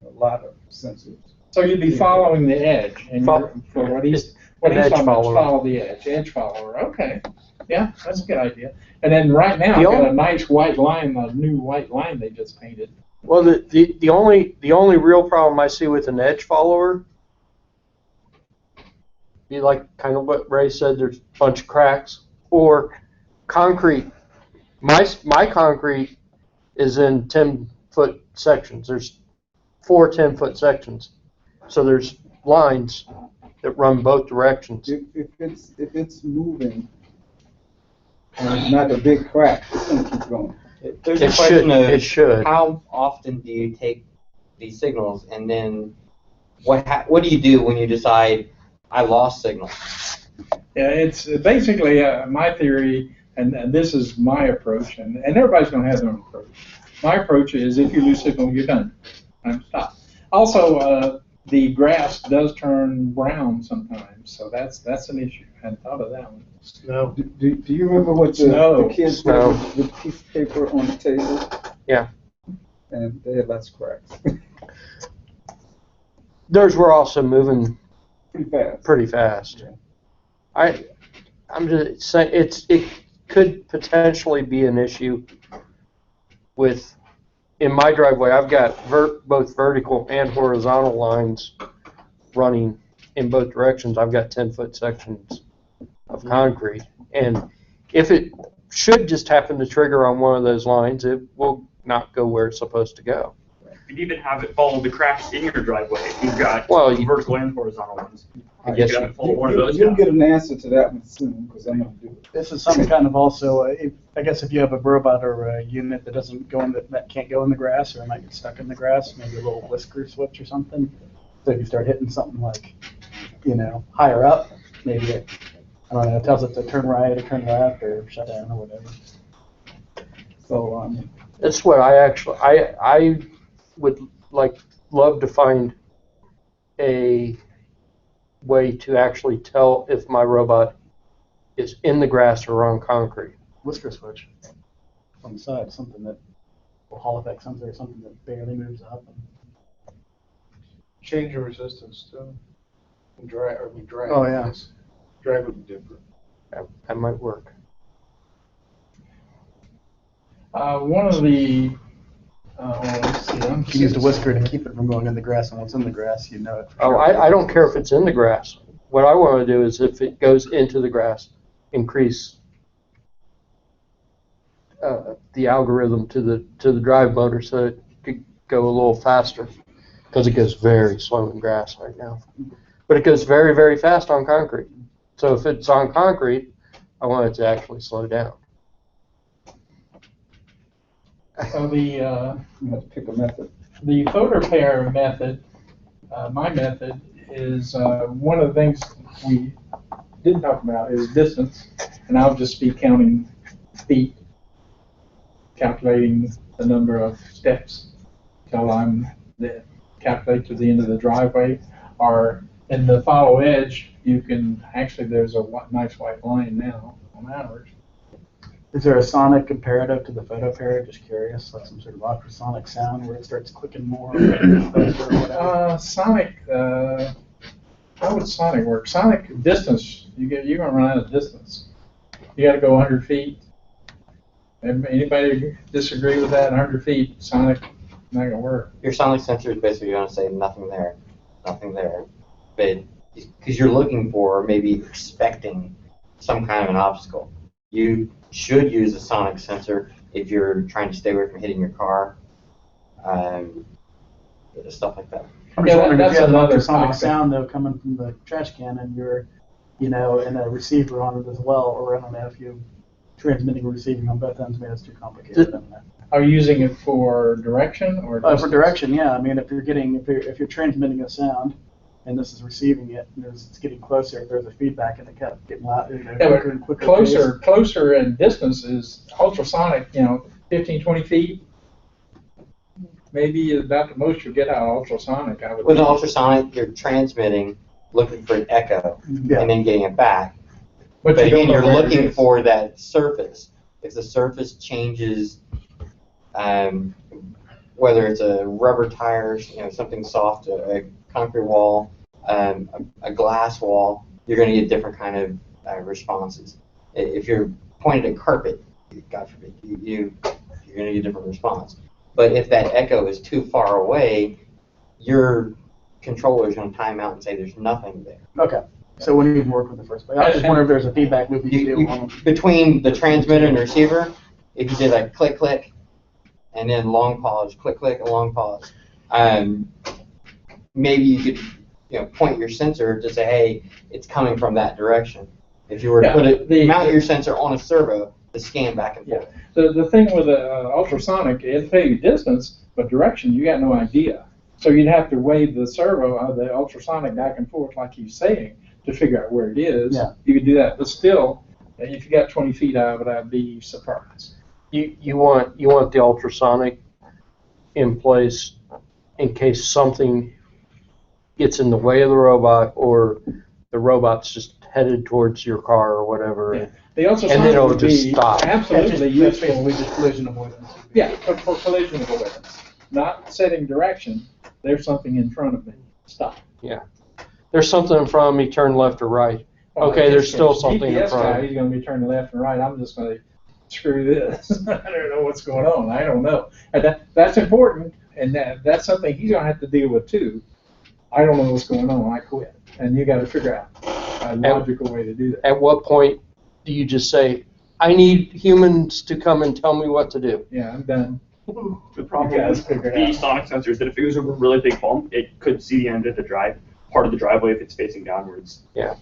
a lot of sensors.
So you'd be following the edge, and for what he's
An edge
talking about, is
follower.
follow the edge follower. Okay, yeah, that's a good idea. And then right now,
The
I've got
only-
a nice white line, a new white line they just painted.
Well, the only real problem I see with an edge follower, be like kind of what Ray said, there's a bunch of cracks, or concrete. My concrete is in 10-foot sections. There's 4 10-foot sections, so there's lines that run both directions.
If it's moving, and it's not a big crack, it's going to keep going.
There's
It
a question
it should.
of how often do you take these signals, and then what do you do when you decide I lost signal?
Yeah, it's basically my theory, and this is my approach, and everybody's going to have their own approach. My approach is if you lose signal, you're done. Stop. Also, the grass does turn brown sometimes, so that's an issue. I hadn't thought of that one.
No.
Do you remember what
Snow.
the kids did with a piece of paper on the table?
Yeah.
And they had lots of cracks.
Theirs were also moving
Pretty fast.
pretty fast. I'm just saying it could potentially be an issue with in my driveway, I've got both vertical and horizontal lines running in both directions. I've got 10-foot sections of concrete. And if it should just happen to trigger on one of those lines, it will not go where it's supposed to go.
You could even have it follow the cracks in your driveway if you've got vertical and horizontal ones.
I guess
you could have it follow one of those.
You'll get an answer to that one soon, because I'm going to do it.
This is some kind of also, I guess if you have a robot or a unit that doesn't go in that can't go in the grass, or it might get stuck in the grass, maybe a little whisker switch or something. So if you start hitting something like, higher up, maybe it, I don't know, it tells it to turn right or turn left or shut down or whatever.
So,
That's what I would love to find a way to actually tell if my robot is in the grass or on concrete.
Whisker switch on the side, something that will Hall effect sensor or something that barely moves up.
Change of resistance too. Drag.
Oh, yeah.
Drag would be different.
That might work.
One of the, let's see,
You can use the whisker to keep it from going in the grass, and once in the grass, you know it for
Oh,
sure.
I don't care if it's in the grass. What I want to do is if it goes into the grass, increase the algorithm to the drive motor so it could go a little faster, because it goes very slow in grass right now. But it goes very, very fast on concrete. So if it's on concrete, I want it to actually slow down.
the
you have to pick a method.
the photo pair method, my method, is one of the things we didn't talk about is distance, and I'll just be counting feet, calculating the number of steps till calculate to the end of the driveway. Or in the follow edge, you can actually, there's a nice white line now on ours.
Is there a sonic comparative to the photo pair? Just curious, like some sort of ultrasonic sound where it starts clicking more or whatever?
Sonic, how would sonic work? Sonic distance, you're gonna run out of distance. You gotta go 100 feet. Anybody disagree with that? 100 feet, sonic, not gonna work.
Your sonic sensor is basically going to say nothing there, but because you're looking for, maybe expecting some kind of an obstacle. You should use a sonic sensor if you're trying to stay away from hitting your car, stuff like that.
I'm just wondering if
that's
you have an
another
ultrasonic
topic.
sound though coming from the trash can and you're, and a receiver on it as well, or I don't know if you're transmitting and receiving on both ends, maybe that's too complicated. I don't know.
Are you using it for direction or
For
distance?
direction, yeah. I mean, if you're transmitting a sound and this is receiving it, and it's getting closer, if there's a feedback and it kept getting louder,
Yeah,
quicker and quicker.
closer in distance is ultrasonic, 15, 20 feet. Maybe about the most you'll get out of ultrasonic, I would
With an
think.
ultrasonic, you're transmitting, looking for an echo,
Yeah.
and then getting it back.
But
But
you don't
again,
know
you're
where it
looking
is.
for that surface. If the surface changes, whether it's a rubber tire, something soft, a concrete wall, a glass wall, you're going to get different kind of responses. If you're pointed at carpet, God forbid, you're going to get a different response. But if that echo is too far away, your controller is going to time out and say there's nothing there.
Okay. So we need to work with the first place. I just wonder if there's a feedback loop you can do on
Between the transmitter and the receiver, if you did like click, click, and then long pause, click, click, and long pause, maybe you could point your sensor to say, hey, it's coming from that direction. If you were to mount your sensor on a servo to scan back and forth.
The thing with ultrasonic, it'll tell you distance, but direction, you got no idea. So you'd have to wave the servo, the ultrasonic back and forth like he's saying to figure out where it is.
Yeah.
You could do that, but still, if you got 20 feet out of it, I'd be surprised.
You want the ultrasonic in place in case something gets in the way of the robot or the robot's just headed towards your car or whatever.
Yeah. The ultrasonic
And then it'll
would
just
be
stop.
absolutely
That's
useful.
basically just collision avoidance.
Yeah, for collision avoidance. Not setting direction. There's something in front of me. Stop.
There's something in front of me, turn left or right.
Well,
Okay,
if
there's
it's
still
a
something in
GPS
front
guy,
of me.
he's going to be turning left and right. I'm just going to screw this. I don't know what's going on. I don't know. And that's important, and that's something he's going to have to deal with too. I don't know what's going on. I quit. And you got to figure out a logical way to do that.
At what point do you just say, I need humans to come and tell me what to do?
Yeah, I'm done.
The problem
guys
with
figure it
the
out.
sonic sensor is that if it goes over a really big bump, it could see the end of the part of the driveway if it's facing downwards.
Yeah.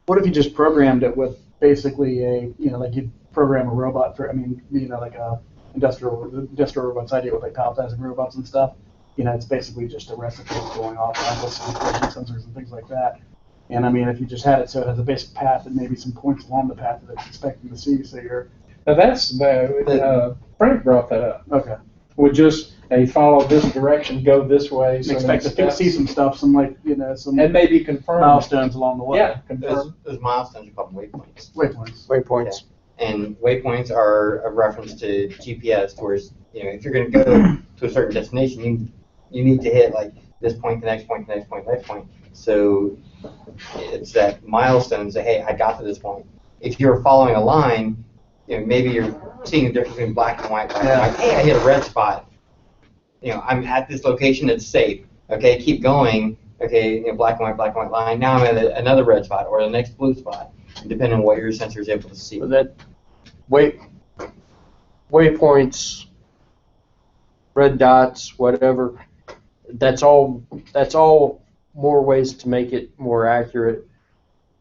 What if you just programmed it with basically like you program a robot for, like a industrial robots I deal with, like palletizing robots and stuff. It's basically just a recipe going off of collision sensors and things like that. And if you just had it so it has a basic path and maybe some points along the path that it's expecting to see, so you're.
Now that's, Frank brought that up.
Okay.
Would just, follow this direction, go this way. So
Expect to see some stuff, some
and maybe confirm.
milestones along the way.
Yeah, confirm.
Those milestones are called waypoints.
Waypoints.
And waypoints are a reference to GPS, whereas, if you're going to go to a certain destination, you need to hit like this point, the next point, the next point, the next point. So it's that milestone say, hey, I got to this point. If you're following a line, maybe you're seeing the difference between black and white. Hey, I hit a red spot. I'm at this location that's safe. Okay, keep going. Okay, black and white line. Now I'm at another red spot or the next blue spot, depending on what your sensor is able to see.
So that waypoints, red dots, whatever. That's all more ways to make it more accurate.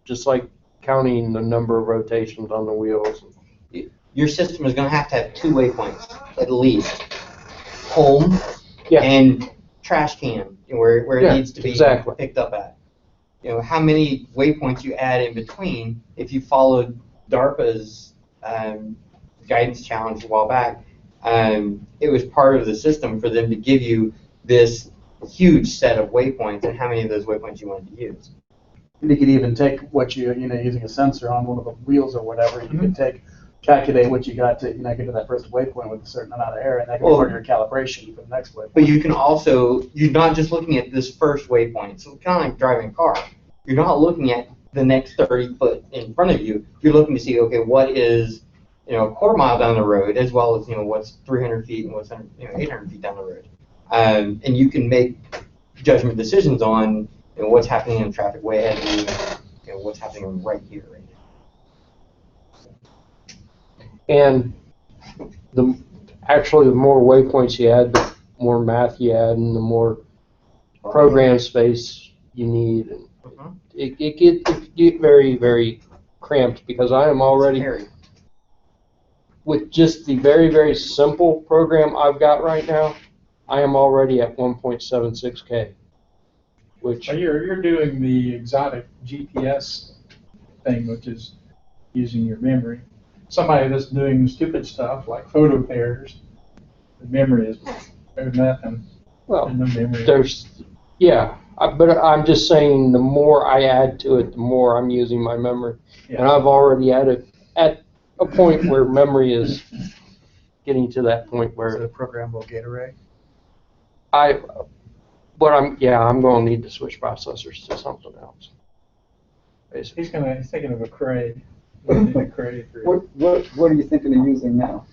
Just like counting the number of rotations on the wheels.
Your system is going to have 2 waypoints, at least. Home
Yeah.
and trash can, where
Yeah,
it needs to be
exactly.
picked up at. How many waypoints you add in between, if you followed DARPA's guidance challenge a while back, it was part of the system for them to give you this huge set of waypoints and how many of those waypoints you wanted to use.
And you could even take what using a sensor on one of the wheels or whatever, you could calculate what you got to, get to that first waypoint with a certain amount of error, and that can be part of your calibration for the next waypoint.
But you can also, you're not just looking at this first waypoint, so kind of like driving a car. You're not looking at the next 30 foot in front of you. You're looking to see, okay, what is, a quarter mile down the road, as well as, what's 300 feet and what's 800 feet down the road. And you can make judgment decisions on what's happening in traffic way ahead of you, what's happening right here, right now.
And the more waypoints you add, the more math you add, and the more program space you need. And it get very, very cramped because I am already, with just the very, very simple program I've got right now, I am already at 1.76K. Which
You're doing the exotic GPS thing, which is using your memory. Somebody that's doing stupid stuff like photo pairs, the memory is nothing.
well,
No memory.
but I'm just saying the more I add to it, the more I'm using my memory.
Yeah.
And I've already at a point where memory is getting to that point
Is it
where
a programmable gate array?
I'm going to need to switch processors to something else. Basically.
He's thinking of a Cray. A Cray for
What are you thinking of using now?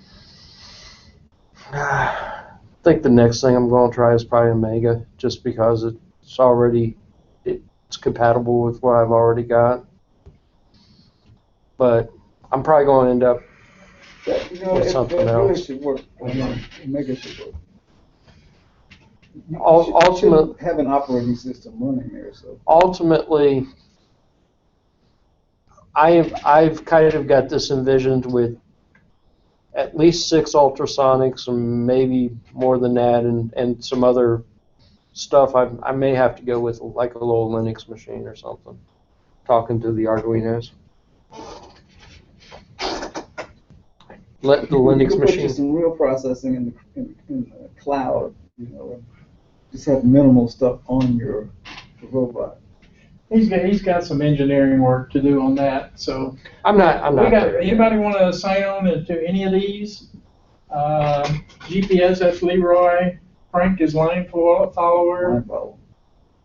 I think the next thing I'm going to try is probably Omega, just because it's compatible with what I've already got. But I'm probably going to end up with something
it
else.
really should work. Omega should work. You
Ultimate-
should have an operating system running there. So
Ultimately, I've kind of got this envisioned with at least 6 ultrasonics and maybe more than that, and some other stuff. I may have to go with like a little Linux machine or something. Talking to the Arduinos. Let the
you
Linux
could put
machine.
some real processing in the cloud, and just have minimal stuff on your robot.
He's got some engineering work to do on that. So
I'm not there yet.
Anybody want to sign on to any of these? GPS, that's Leroy. Frank is line follower.
Line follower.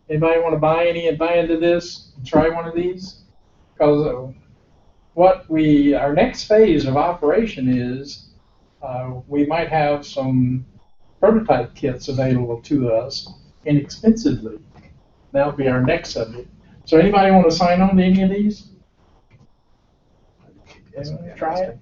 Anybody want to buy into this? Try one of these? Because our next phase of operation is, we might have some prototype kits available to us inexpensively. That'll be our next subject. So anybody want to sign on to any of these? Try it.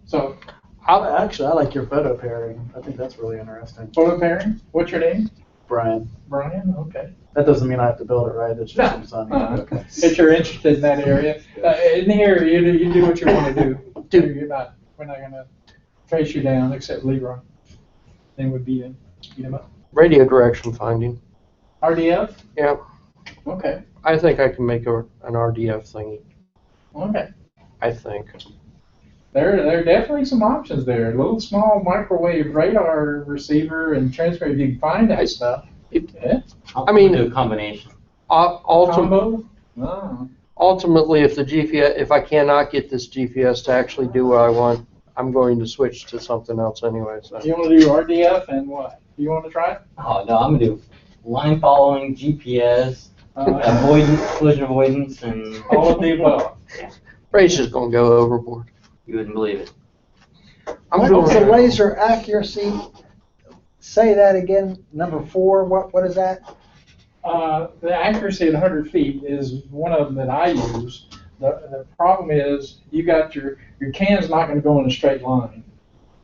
So,
I like your photo pairing. I think that's really interesting.
photo pairing. What's your name?
Brian.
Brian. Okay.
That doesn't mean I have to build it, right? It's just
No.
some
Okay. If you're interested in that area, in here you do what you want to do. We're not gonna trace you down except Leroy. Then we'd beat him up.
Radio direction finding.
RDF.
Yeah,
Okay.
I think I can make an RDF thingy.
Okay.
I think.
There are definitely some options there. A little small microwave radar receiver and transmitter. If you can find that stuff. Yeah.
I mean,
do a combination.
Combo. Oh.
Ultimately, if I cannot get this GPS to actually do what I want, I'm going to switch to something else anyway. So.
You want to do RDF and what? You want to try it?
Oh no, I'm gonna do line following, GPS, collision avoidance, and
All of the above.
Ray's just going to go overboard.
you wouldn't believe it.
What's the laser accuracy? Say that again. Number 4. What is that?
The accuracy at 100 feet is one of them that I use. The problem is you got your can's not going to go in a straight line.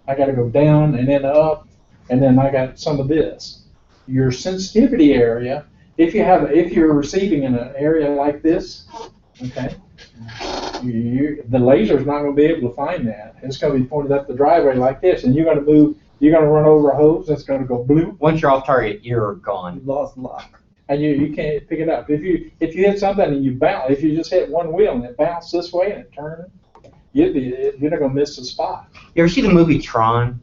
I got to go down and then up, and then I got some of this. Your sensitivity area, if you're receiving in an area like this, okay, the laser's not going to be able to find that. It's going to be pointed up the driveway like this, and you're going to run over a hose that's going to go bloop.
Once you're off target, you're gone.
Lost lock.
And you can't pick it up. If you hit something and you bounce, if you just hit one wheel and it bounced this way and it turned, you're not gonna miss the spot.
You ever see the movie Tron?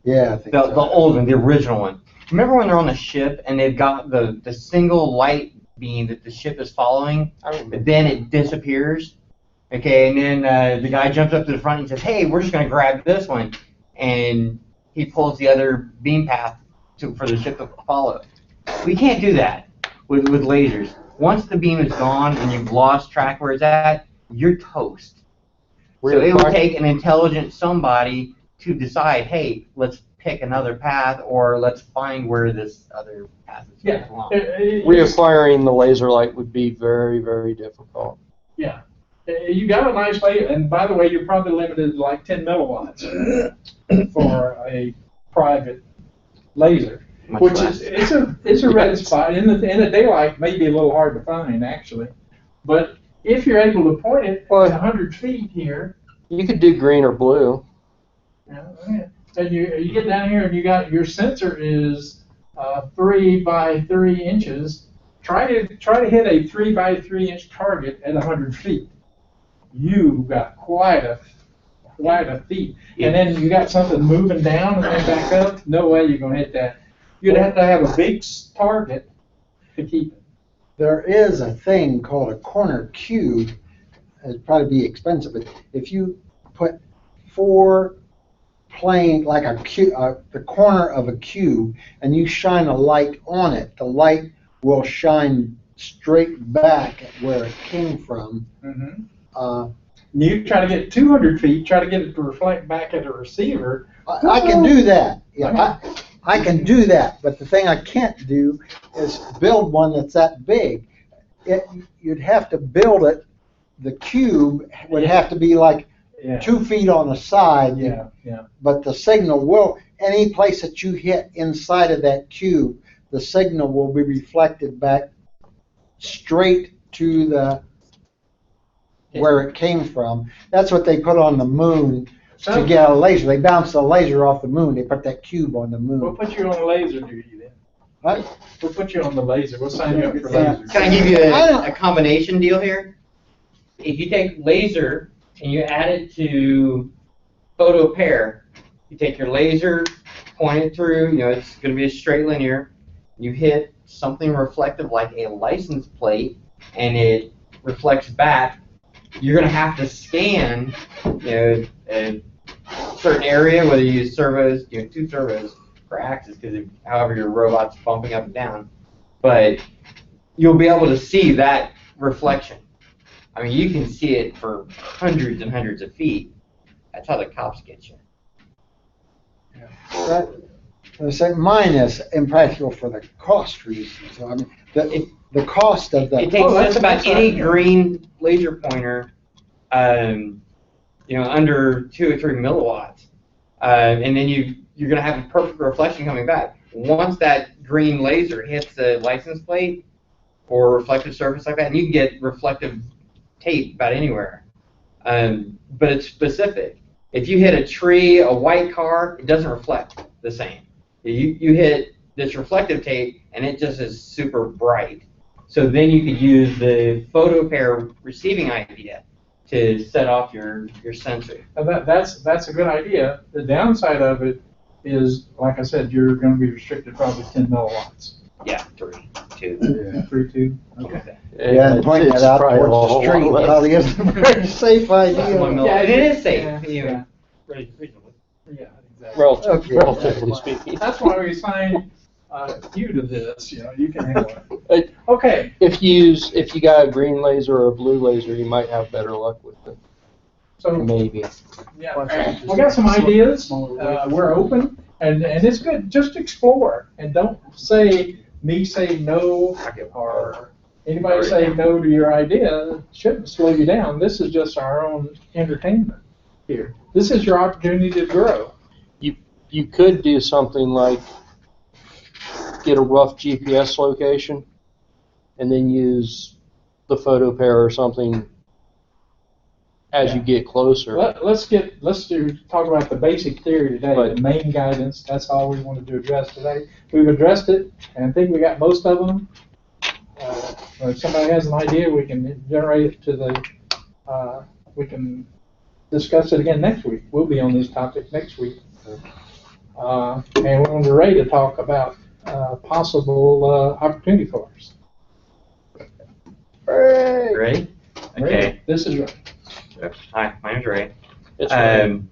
Yeah, I think
The
so.
old one, the original one. Remember when they're on the ship and they've got the single light beam that the ship is following, but then it disappears? Okay, and then the guy jumps up to the front and says, "Hey, we're just gonna grab this one," and he pulls the other beam path for the ship to follow. We can't do that with lasers. Once the beam is gone and you've lost track where it's at, you're toast. So it will take an intelligent somebody to decide, hey, let's pick another path, or let's find where this other path is going along.
Reacquiring the laser light would be very, very difficult.
Yeah. You got a nice laser, and by the way, you're probably limited to like 10 milliwatts for a private laser. Which is it's a red spot in the daylight. May be a little hard to find actually, but if you're able to point it 100 feet here,
you could do green or blue.
And you get down here and you got your sensor is 3 by 3 inches. Try to hit a 3 by 3 inch target at 100 feet. You got quite a feat, and then you got something moving down and then back up. No way you're gonna hit that. You'd have to have a big target to keep it.
There is a thing called a corner cube. It'd probably be expensive, but if you put 4 plane, like a cube, the corner of a cube, and you shine a light on it, the light will shine straight back at where it came from.
Mm-hmm. You try to get 200 feet, try to get it to reflect back at a receiver.
I can do that. Yeah, I can do that, but the thing I can't do is build one that's that big. You'd have to build it. The cube would have to be like 2 feet on the side.
Yeah.
But the signal will, any place that you hit inside of that cube, the signal will be reflected back straight to where it came from. That's what they put on the moon. To get a laser, they bounce the laser off the moon. They put that cube on the moon.
We'll put you on laser duty then.
What?
We'll put you on the laser. We'll sign you up for laser.
Can I give you a combination deal here? If you take laser and you add it to photo pair, you take your laser, point it through, it's going to be a straight linear. You hit something reflective like a license plate, and it reflects back. You're going to have to scan, a certain area, whether you use servos, 2 servos per axis, because however your robot's bumping up and down. But you'll be able to see that reflection. I mean, you can see it for hundreds and hundreds of feet. That's how the cops get you.
Mine is impractical for the cost reason. So I mean, the cost of the.
It takes just about any green laser pointer, under 2 or 3 milliwatts, and then you're going to have a perfect reflection coming back. Once that green laser hits the license plate or reflective surface like that, and you can get reflective tape about anywhere, but it's specific. If you hit a tree, a white car, it doesn't reflect the same. You hit this reflective tape, and it just is super bright. So then you could use the photo pair receiving idea to set off your sensor.
That's a good idea. The downside of it is, like I said, you're going to be restricted probably 10 milliwatts.
Yeah, 3, 2.
Yeah. 3, 2. Okay.
Yeah, and pointing that out towards the street probably isn't a very safe idea.
Yeah, it is safe.
Yeah.
Reasonably.
Yeah, exactly.
Relatively speaking.
That's why we signed you to this. You can handle it. Okay.
If you got a green laser or a blue laser, you might have better luck with it.
So
Maybe.
yeah, we got some ideas. We're open, and it's good. Just explore, and don't say no, or anybody say no to your idea. It shouldn't slow you down. This is just our own entertainment here. This is your opportunity to grow.
You could do something like get a rough GPS location and then use the photo pair or something as you get closer.
Let's talk about the basic theory today, the main guidance. That's all we wanted to address today. We've addressed it, and I think we got most of them. If somebody has an idea, we can generate it to the. We can discuss it again next week. We'll be on this topic next week. And we're on the Ray to talk about possible opportunity cars.
Ready? Okay.
Ray, this is Ray.
Hi, my name's Ray.
It's Ray.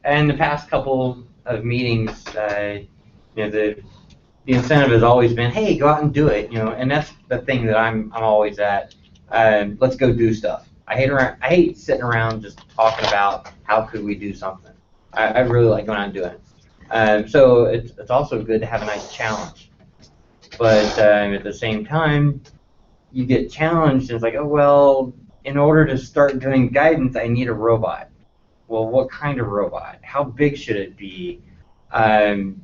And the past couple of meetings, the incentive has always been, hey, go out and do it, and that's the thing that I'm always at. Let's go do stuff. I hate sitting around just talking about how could we do something. I really like going out and doing it. So it's also good to have a nice challenge. But at the same time, you get challenged, and it's like, oh, well, in order to start doing guidance, I need a robot. Well, what kind of robot? How big should it be? Am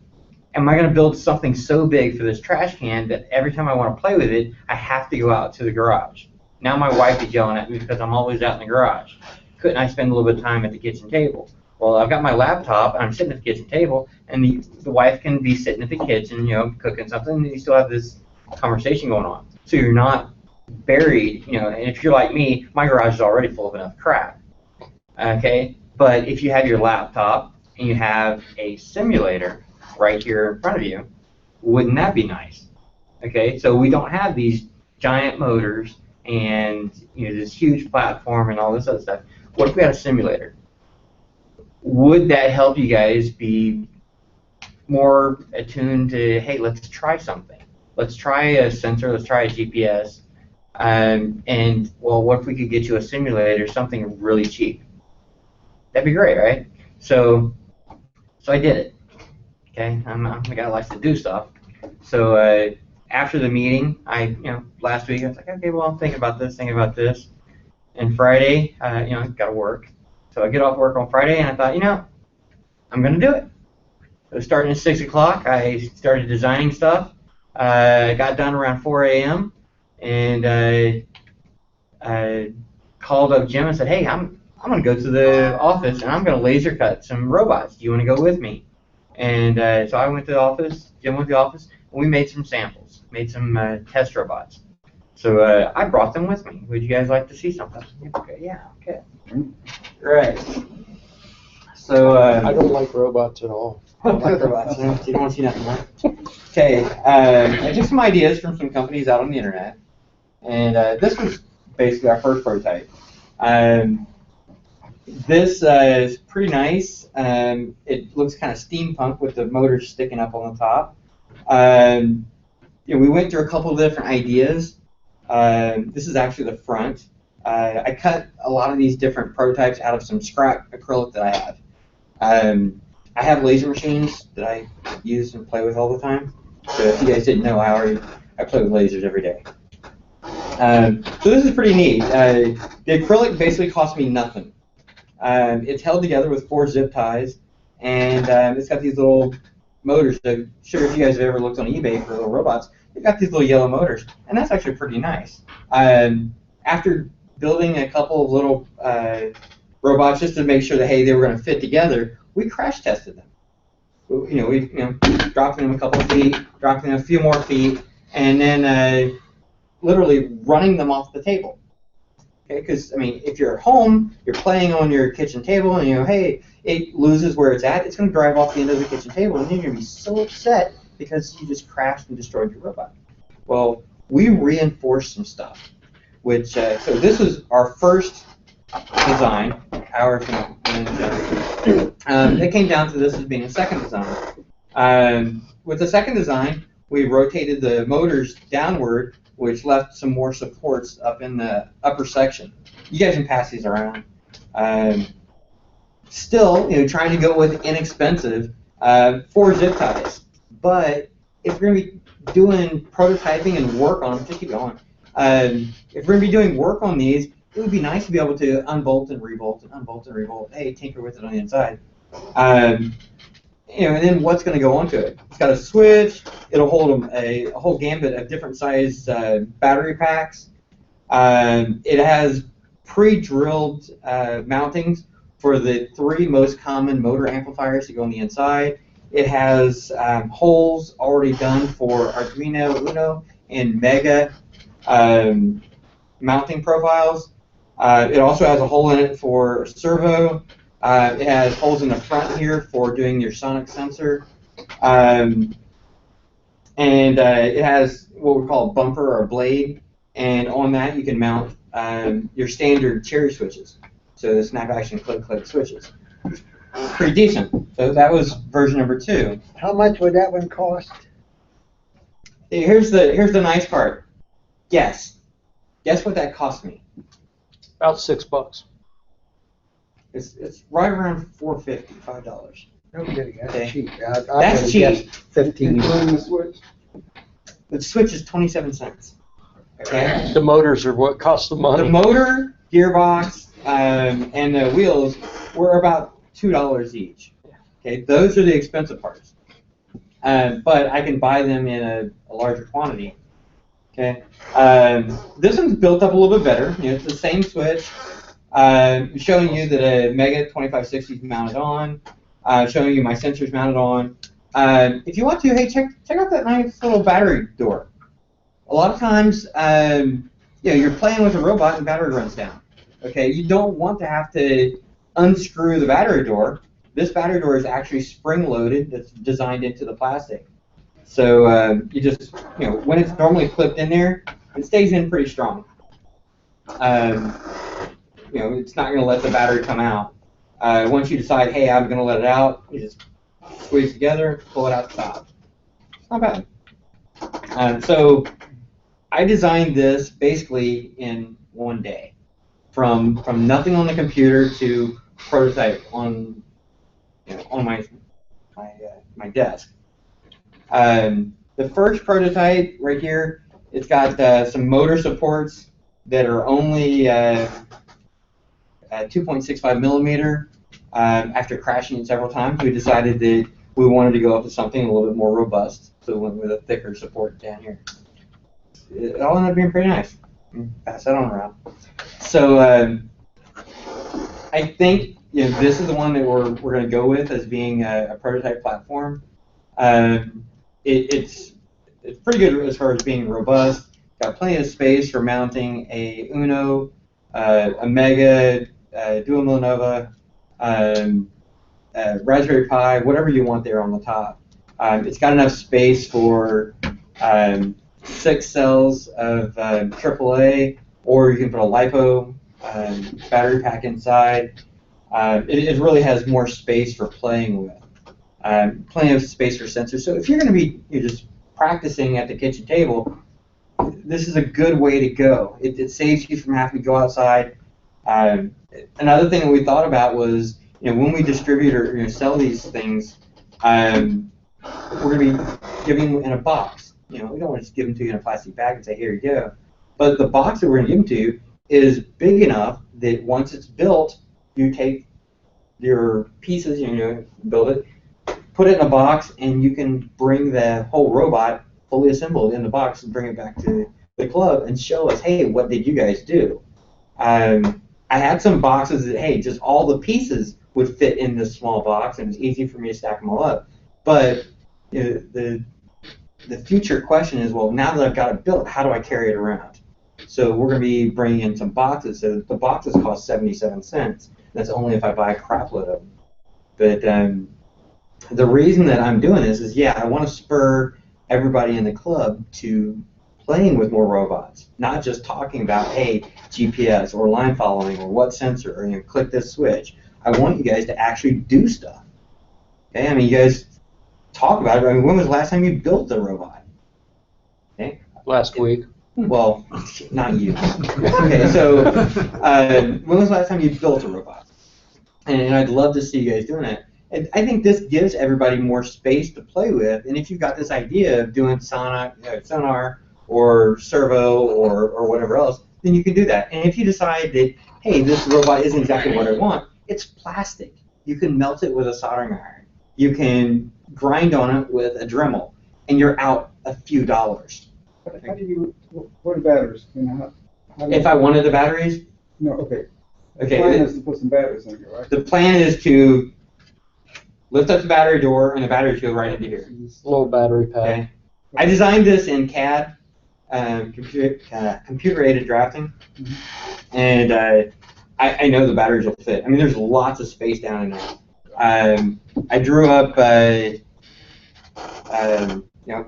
I going to build something so big for this trash can that every time I want to play with it, I have to go out to the garage? Now my wife is yelling at me because I'm always out in the garage. Couldn't I spend a little bit of time at the kitchen table? Well, I've got my laptop, and I'm sitting at the kitchen table, and the wife can be sitting at the kitchen, cooking something, and you still have this conversation going on. So you're not buried, and if you're like me, my garage is already full of enough crap. Okay? But if you have your laptop, and you have a simulator right here in front of you, wouldn't that be nice? Okay? So we don't have these giant motors and this huge platform and all this other stuff. What if we had a simulator? Would that help you guys be more attuned to, hey, let's try something. Let's try a sensor, let's try a GPS, and well, what if we could get you a simulator, something really cheap? That'd be great, right? So I did it. Okay, I'm the guy that likes to do stuff. So after the meeting, last week I was like, okay, well, I'm thinking about this. And Friday, got to work. So I get off work on Friday, and I thought, I'm going to do it. So starting at 6 o'clock, I started designing stuff. I got done around 4 a.m. and I called up Jim and said, hey, I'm going to go to the office, and I'm going to laser cut some robots. Do you want to go with me? And so I went to the office, Jim went to the office, and we made some samples, made some test robots. So I brought them with me. Would you guys like to see something? Okay, yeah, okay. Right. So
I don't like robots at all.
I don't like robots. You don't want to see nothing, right? Okay. I took some ideas from some companies out on the internet, and this was basically our first prototype. This is pretty nice. It looks kind of steampunk with the motors sticking up on the top. We went through a couple of different ideas. This is actually the front. I cut a lot of these different prototypes out of some scrap acrylic that I have. I have laser machines that I use and play with all the time. So if you guys didn't know, I play with lasers every day. So this is pretty neat. The acrylic basically cost me nothing. It's held together with 4 zip ties, and it's got these little motors. So sure, if you guys have ever looked on eBay for little robots, they've got these little yellow motors, and that's actually pretty nice. After building a couple of little robots just to make sure that, hey, they were going to fit together, we crash tested them. We dropped them a couple of feet, dropped them a few more feet, and then literally running them off the table. Okay, because I mean, if you're at home, you're playing on your kitchen table, and hey, it loses where it's at, it's going to drive off the end of the kitchen table, and you're going to be so upset because you just crashed and destroyed your robot. Well, we reinforced some stuff, which so this was our first design. It came down to this as being a second design. With the second design, we rotated the motors downward, which left some more supports up in the upper section. You guys can pass these around. Still, trying to go with inexpensive 4 zip ties. But if we're going to be doing prototyping and work on them, just keep going. If we're going to be doing work on these, it would be nice to be able to unbolt and rebolt and unbolt and rebolt. Hey, tinker with it on the inside. And then what's going to go onto it? It's got a switch. It'll hold a whole gambit of different sized battery packs. It has pre-drilled mountings for the 3 most common motor amplifiers that go on the inside. It has holes already done for Arduino Uno and Mega mounting profiles. It also has a hole in it for servo. It has holes in the front here for doing your sonic sensor. And it has what we call a bumper or a blade. And on that you can mount your standard cherry switches. So the snap action click switches. Pretty decent. So that was version number 2.
How much would that one cost?
Here's the nice part. Guess what that cost me?
About $6.
It's right around $4.50, $5.
No kidding, that's
Okay.
cheap.
That's cheap.
15.
Including the switch?
The switch is 27 cents. Okay.
The motors are what cost the money.
The motor, gearbox, and the wheels were about $2 each. Okay, those are the expensive parts. But I can buy them in a larger quantity. Okay. This one's built up a little bit better. It's the same switch. Showing you that a Mega 2560 is mounted on. Showing you my sensors mounted on. If you want to, hey, check out that nice little battery door. A lot of times, you're playing with a robot and the battery runs down. Okay, you don't want to have to unscrew the battery door. This battery door is actually spring-loaded. That's designed into the plastic. So you just, when it's normally clipped in there, it stays in pretty strong. It's not going to let the battery come out. Once you decide, hey, I'm going to let it out, you just squeeze it together, pull it out the top. It's not bad. So I designed this basically in one day, from nothing on the computer to prototype on my desk. The first prototype right here, it's got some motor supports that are only 2.65 millimeter. After crashing it several times, we decided that we wanted to go up to something a little bit more robust, so we went with a thicker support down here. It all ended up being pretty nice. Pass that on around. So I think this is the one that we're going to go with as being a prototype platform. It's pretty good as far as being robust. Got plenty of space for mounting a Uno, a Mega, Duo Milanova, Raspberry Pi, whatever you want there on the top. It's got enough space for 6 cells of AAA, or you can put a LiPo battery pack inside. It really has more space for playing with. Plenty of space for sensors. So if you're going to be just practicing at the kitchen table, this is a good way to go. It saves you from having to go outside. Another thing that we thought about was, when we distribute or sell these things, we're going to be giving them in a box. We don't want to just give them to you in a plastic bag and say, here you go. But the box that we're going to give them to you is big enough that once it's built, you take your pieces, build it, put it in a box, and you can bring the whole robot fully assembled in the box and bring it back to the club and show us, hey, what did you guys do? I had some boxes that, hey, just all the pieces would fit in this small box, and it's easy for me to stack them all up. But the future question is, well, now that I've got it built, how do I carry it around? So we're going to be bringing in some boxes. So the boxes cost 77 cents. That's only if I buy a crap load of them. But the reason that I'm doing this is, I want to spur everybody in the club to playing with more robots, not just talking about, hey, GPS or line following or what sensor or click this switch. I want you guys to actually do stuff. Okay, I mean, you guys talk about it. I mean, when was the last time you built a robot? Okay.
Last week.
Well, not you. Okay, so when was the last time you built a robot? And I'd love to see you guys doing it. And I think this gives everybody more space to play with. And if you've got this idea of doing sonar or servo or whatever else, then you can do that. And if you decide that, hey, this robot isn't exactly what I want, it's plastic. You can melt it with a soldering iron. You can grind on it with a Dremel, and you're out a few dollars.
How do you, what are batteries?
If I wanted the batteries?
No, okay.
Okay.
The plan is to put some batteries in here, right?
The plan is to lift up the battery door, and the batteries go right into here.
Low battery pack.
Okay. I designed this in CAD, computer-aided drafting, and I know the batteries will fit. I mean, there's lots of space down in there. I drew up,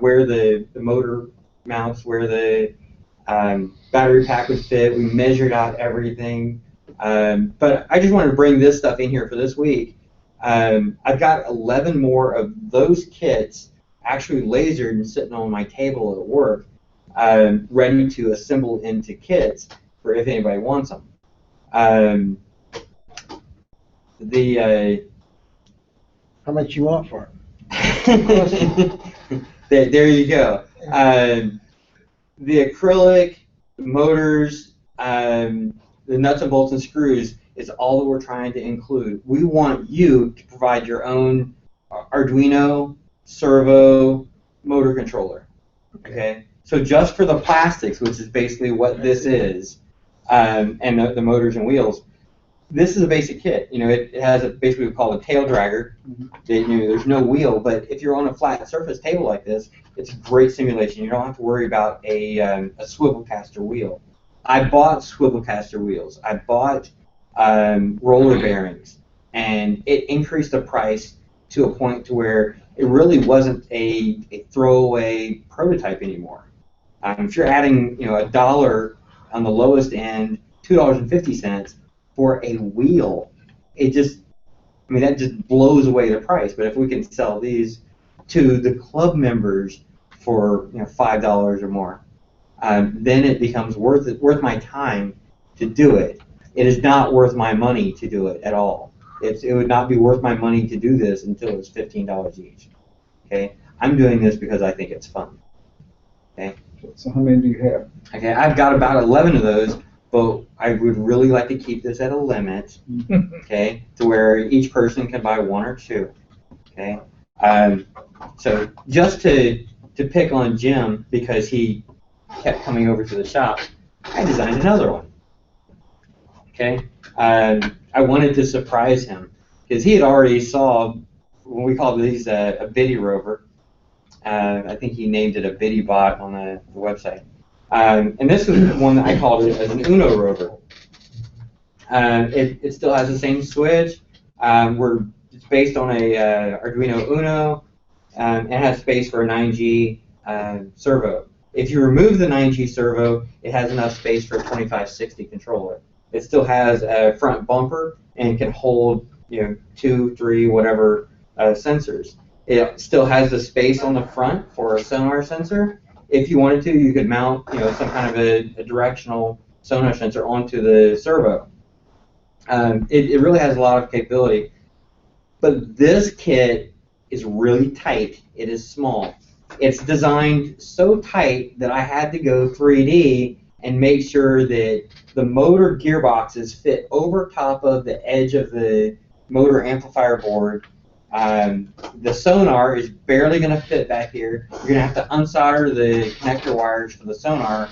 where the motor mounts, where the battery pack would fit. We measured out everything. But I just wanted to bring this stuff in here for this week. I've got 11 more of those kits actually lasered and sitting on my table at work, ready to assemble into kits for if anybody wants them.
How much you want for
it? There you go. The acrylic, motors, the nuts and bolts and screws is all that we're trying to include. We want you to provide your own Arduino, servo, motor controller. Okay? So just for the plastics, which is basically what this is, and the motors and wheels, this is a basic kit. It has basically called a tail dragger. There's no wheel, but if you're on a flat surface table like this, it's a great simulation. You don't have to worry about a swivel caster wheel. I bought swivel caster wheels. I bought roller bearings, and it increased the price to a point to where it really wasn't a throwaway prototype anymore. If you're adding $1 on the lowest end, $2.50 for a wheel, that just blows away the price. But if we can sell these to the club members for $5 or more, then it becomes worth my time to do it. It is not worth my money to do it at all. It would not be worth my money to do this until it's $15 each. Okay, I'm doing this because I think it's fun. Okay.
So how many do you have?
Okay, I've got about 11 of those, but I would really like to keep this at a limit. Okay, to where each person can buy one or two. Okay, so just to pick on Jim because he kept coming over to the shop, I designed another one. Okay, I wanted to surprise him because he had already saw when we called these a biddy rover. I think he named it a biddy bot on the website. And this was one that I called it as an Uno rover. It still has the same switch. It's based on a Arduino Uno. It has space for a 9G servo. If you remove the 9G servo, it has enough space for a 2560 controller. It still has a front bumper and can hold 2, 3, whatever sensors. It still has the space on the front for a sonar sensor, if you wanted to, you could mount, some kind of a directional sonar sensor onto the servo. It really has a lot of capability. But this kit is really tight. It is small. It's designed so tight that I had to go 3D and make sure that the motor gearboxes fit over top of the edge of the motor amplifier board. The sonar is barely going to fit back here. You're going to have to unsolder the connector wires for the sonar.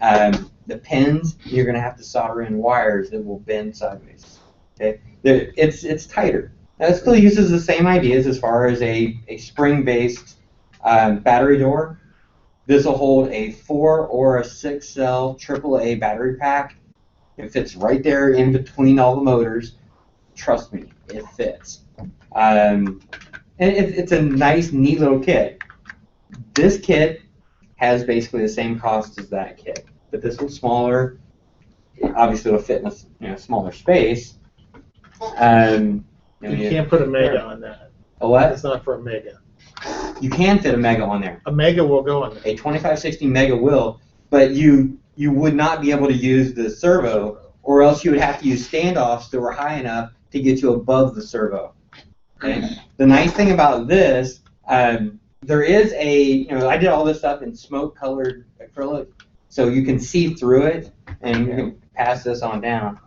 The pins, you're going to have to solder in wires that will bend sideways. Okay, it's tighter. Now, it still uses the same ideas as far as a spring-based battery door. This will hold a 4 or a 6-cell AAA battery pack. It fits right there in between all the motors. Trust me, it fits. And it's a nice, neat little kit. This kit has basically the same cost as that kit, but this one's smaller. Obviously, it'll fit in a smaller space.
You can't put a Mega on that.
A what?
It's not for a Mega.
You can fit a Mega on there.
A Mega will go on there.
A 2560 Mega will, but you would not be able to use the servo, or else you would have to use standoffs that were high enough to get you above the servo. Okay? The nice thing about this, there is I did all this stuff in smoke-colored acrylic, so you can see through it, and you can pass this on down.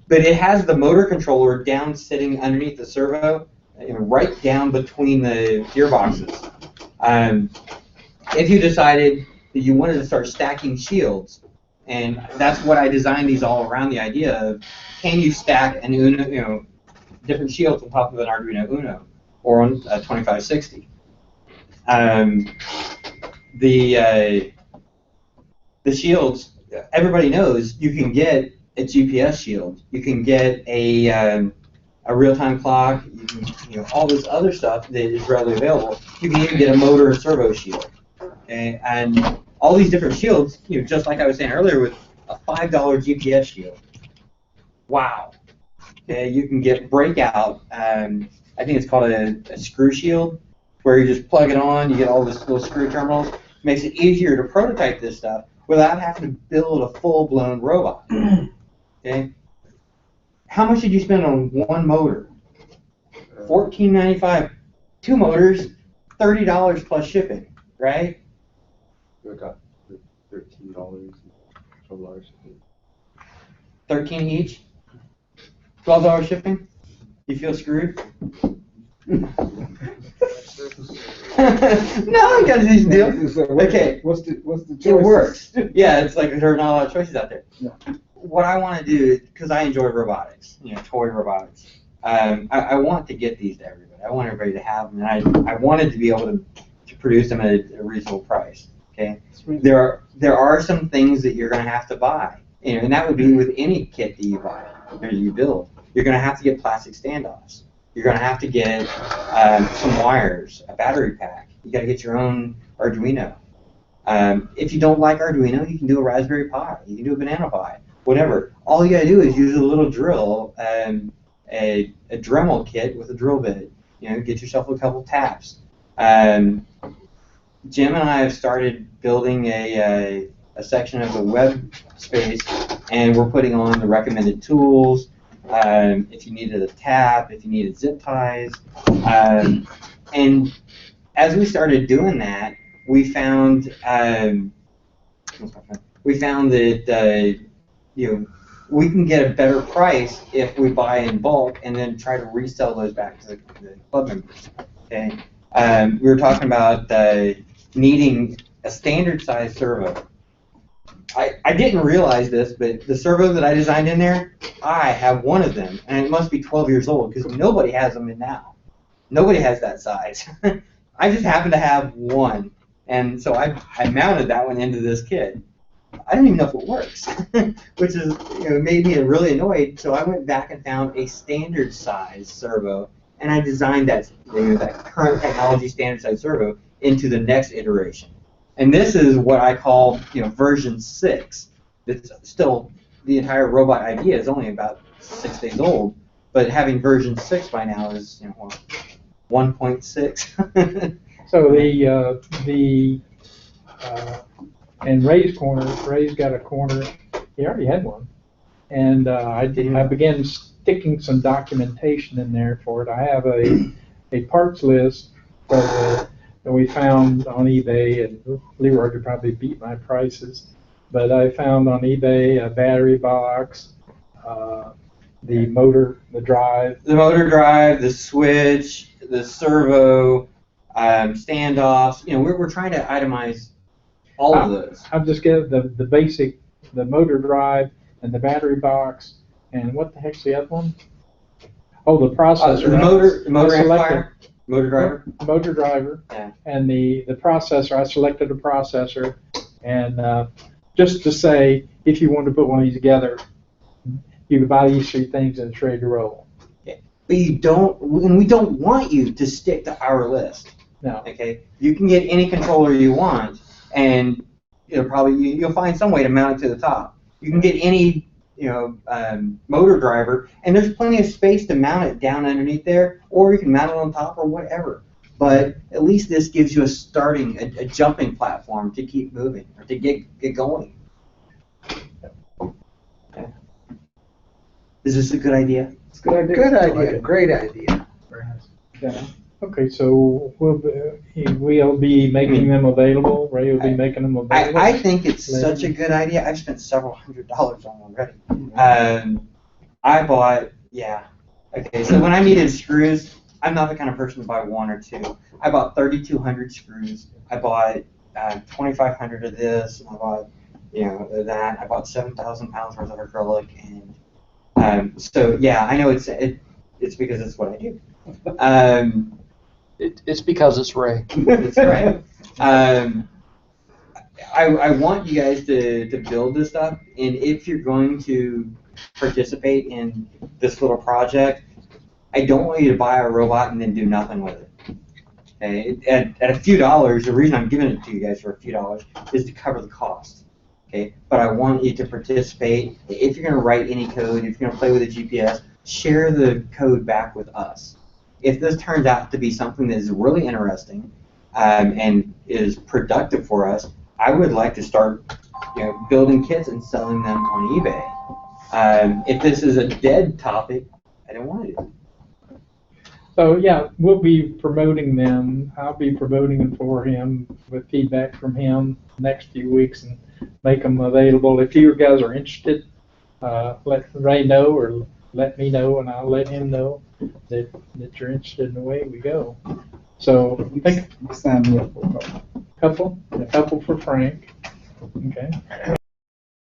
But it has the motor controller down sitting underneath the servo, right down between the gearboxes. If you decided that you wanted to start stacking shields, and that's what I designed these all around, the idea of, can you stack an Uno, different shields on top of an Arduino Uno or on a 2560? The shields, everybody knows you can get a GPS shield. You can get a real-time clock. You can, all this other stuff that is readily available. You can even get a motor and servo shield. Okay, and all these different shields, just like I was saying earlier, with a $5 GPS shield. Wow. Okay, you can get breakout. I think it's called a screw shield, where you just plug it on. You get all these little screw terminals. Makes it easier to prototype this stuff without having to build a full-blown robot. Okay. How much did you spend on one motor? $14.95. 2 motors, $30 plus shipping, right?
I got $13, $12.
13 each? $12 shipping? You feel screwed? No, you got to do this deal. Okay.
What's the choice?
It works. Yeah, it's like there are not a lot of choices out there.
Yeah.
What I want to do, because I enjoy robotics, toy robotics, I want to get these to everybody. I want everybody to have them, and I wanted to be able to produce them at a reasonable price. Okay. There are some things that you're going to have to buy, and that would be with any kit that you buy or you build. You're going to have to get plastic standoffs. You're going to have to get some wires, a battery pack. You got to get your own Arduino. If you don't like Arduino, you can do a Raspberry Pi. You can do a Banana Pi. Whatever. All you got to do is use a little drill, a Dremel kit with a drill bit. Get yourself a couple taps. Jim and I have started building a section of the web space, and we're putting on the recommended tools. If you needed a tap, if you needed zip ties. And as we started doing that, we found that we can get a better price if we buy in bulk and then try to resell those back to the club members. Okay, we were talking about needing a standard size servo. I didn't realize this, but the servo that I designed in there, I have one of them, and it must be 12 years old because nobody has them in now. Nobody has that size. I just happen to have one, and so I mounted that one into this kit. I don't even know if it works, which is made me really annoyed. So I went back and found a standard size servo, and I designed that current technology standard size servo into the next iteration. And this is what I call version 6. It's still, the entire robot idea is only about 6 days old, but having version 6 by now is 1.6.
So in Ray's corner, Ray's got a corner, he already had one. And I began sticking some documentation in there for it. I have a parts list that we found on eBay, and Leroy could probably beat my prices. But I found on eBay a battery box, the motor, the drive.
The motor drive, the switch, the servo, standoffs. We're trying to itemize all of those.
I'll just get the basic, the motor drive and the battery box, and what the heck's the other one? Oh, the processor.
The motor amplifier, motor driver.
Motor driver.
Yeah.
And the processor. I selected a processor, and just to say, if you want to put one of these together, you can buy these 3 things and it's ready to roll.
Okay. But we don't want you to stick to our list.
No.
Okay. You can get any controller you want, and you'll find some way to mount it to the top. You can get any motor driver, and there's plenty of space to mount it down underneath there, or you can mount it on top or whatever. But at least this gives you a jumping platform to keep moving or to get going. Okay. Is this a good idea?
It's a good idea.
Good idea, great idea.
Yeah. Okay, so we'll be making them available. Ray will be making them available.
I think it's such a good idea. I've spent several $100s on it already. I bought, okay, so when I needed screws, I'm not the kind of person to buy 1 or 2. I bought 3,200 screws. I bought 2,500 of this. I bought, that. I bought 7,000 pounds worth of acrylic, and so I know it's because it's what I do.
It's because it's Ray.
That's right. I want you guys to build this stuff, and if you're going to participate in this little project, I don't want you to buy a robot and then do nothing with it. Okay? At a few dollars, the reason I'm giving it to you guys for a few dollars is to cover the cost. Okay? But I want you to participate. If you're going to write any code, if you're going to play with a GPS, share the code back with us. If this turns out to be something that is really interesting and is productive for us, I would like to start building kits and selling them on eBay. If this is a dead topic, I don't want to do it.
So we'll be promoting them. I'll be promoting them for him with feedback from him the next few weeks and make them available. If you guys are interested, let Ray know or let me know, and I'll let him know that you're interested in the way we go. So I think
Sign me up for a couple.
a couple for Frank. Okay.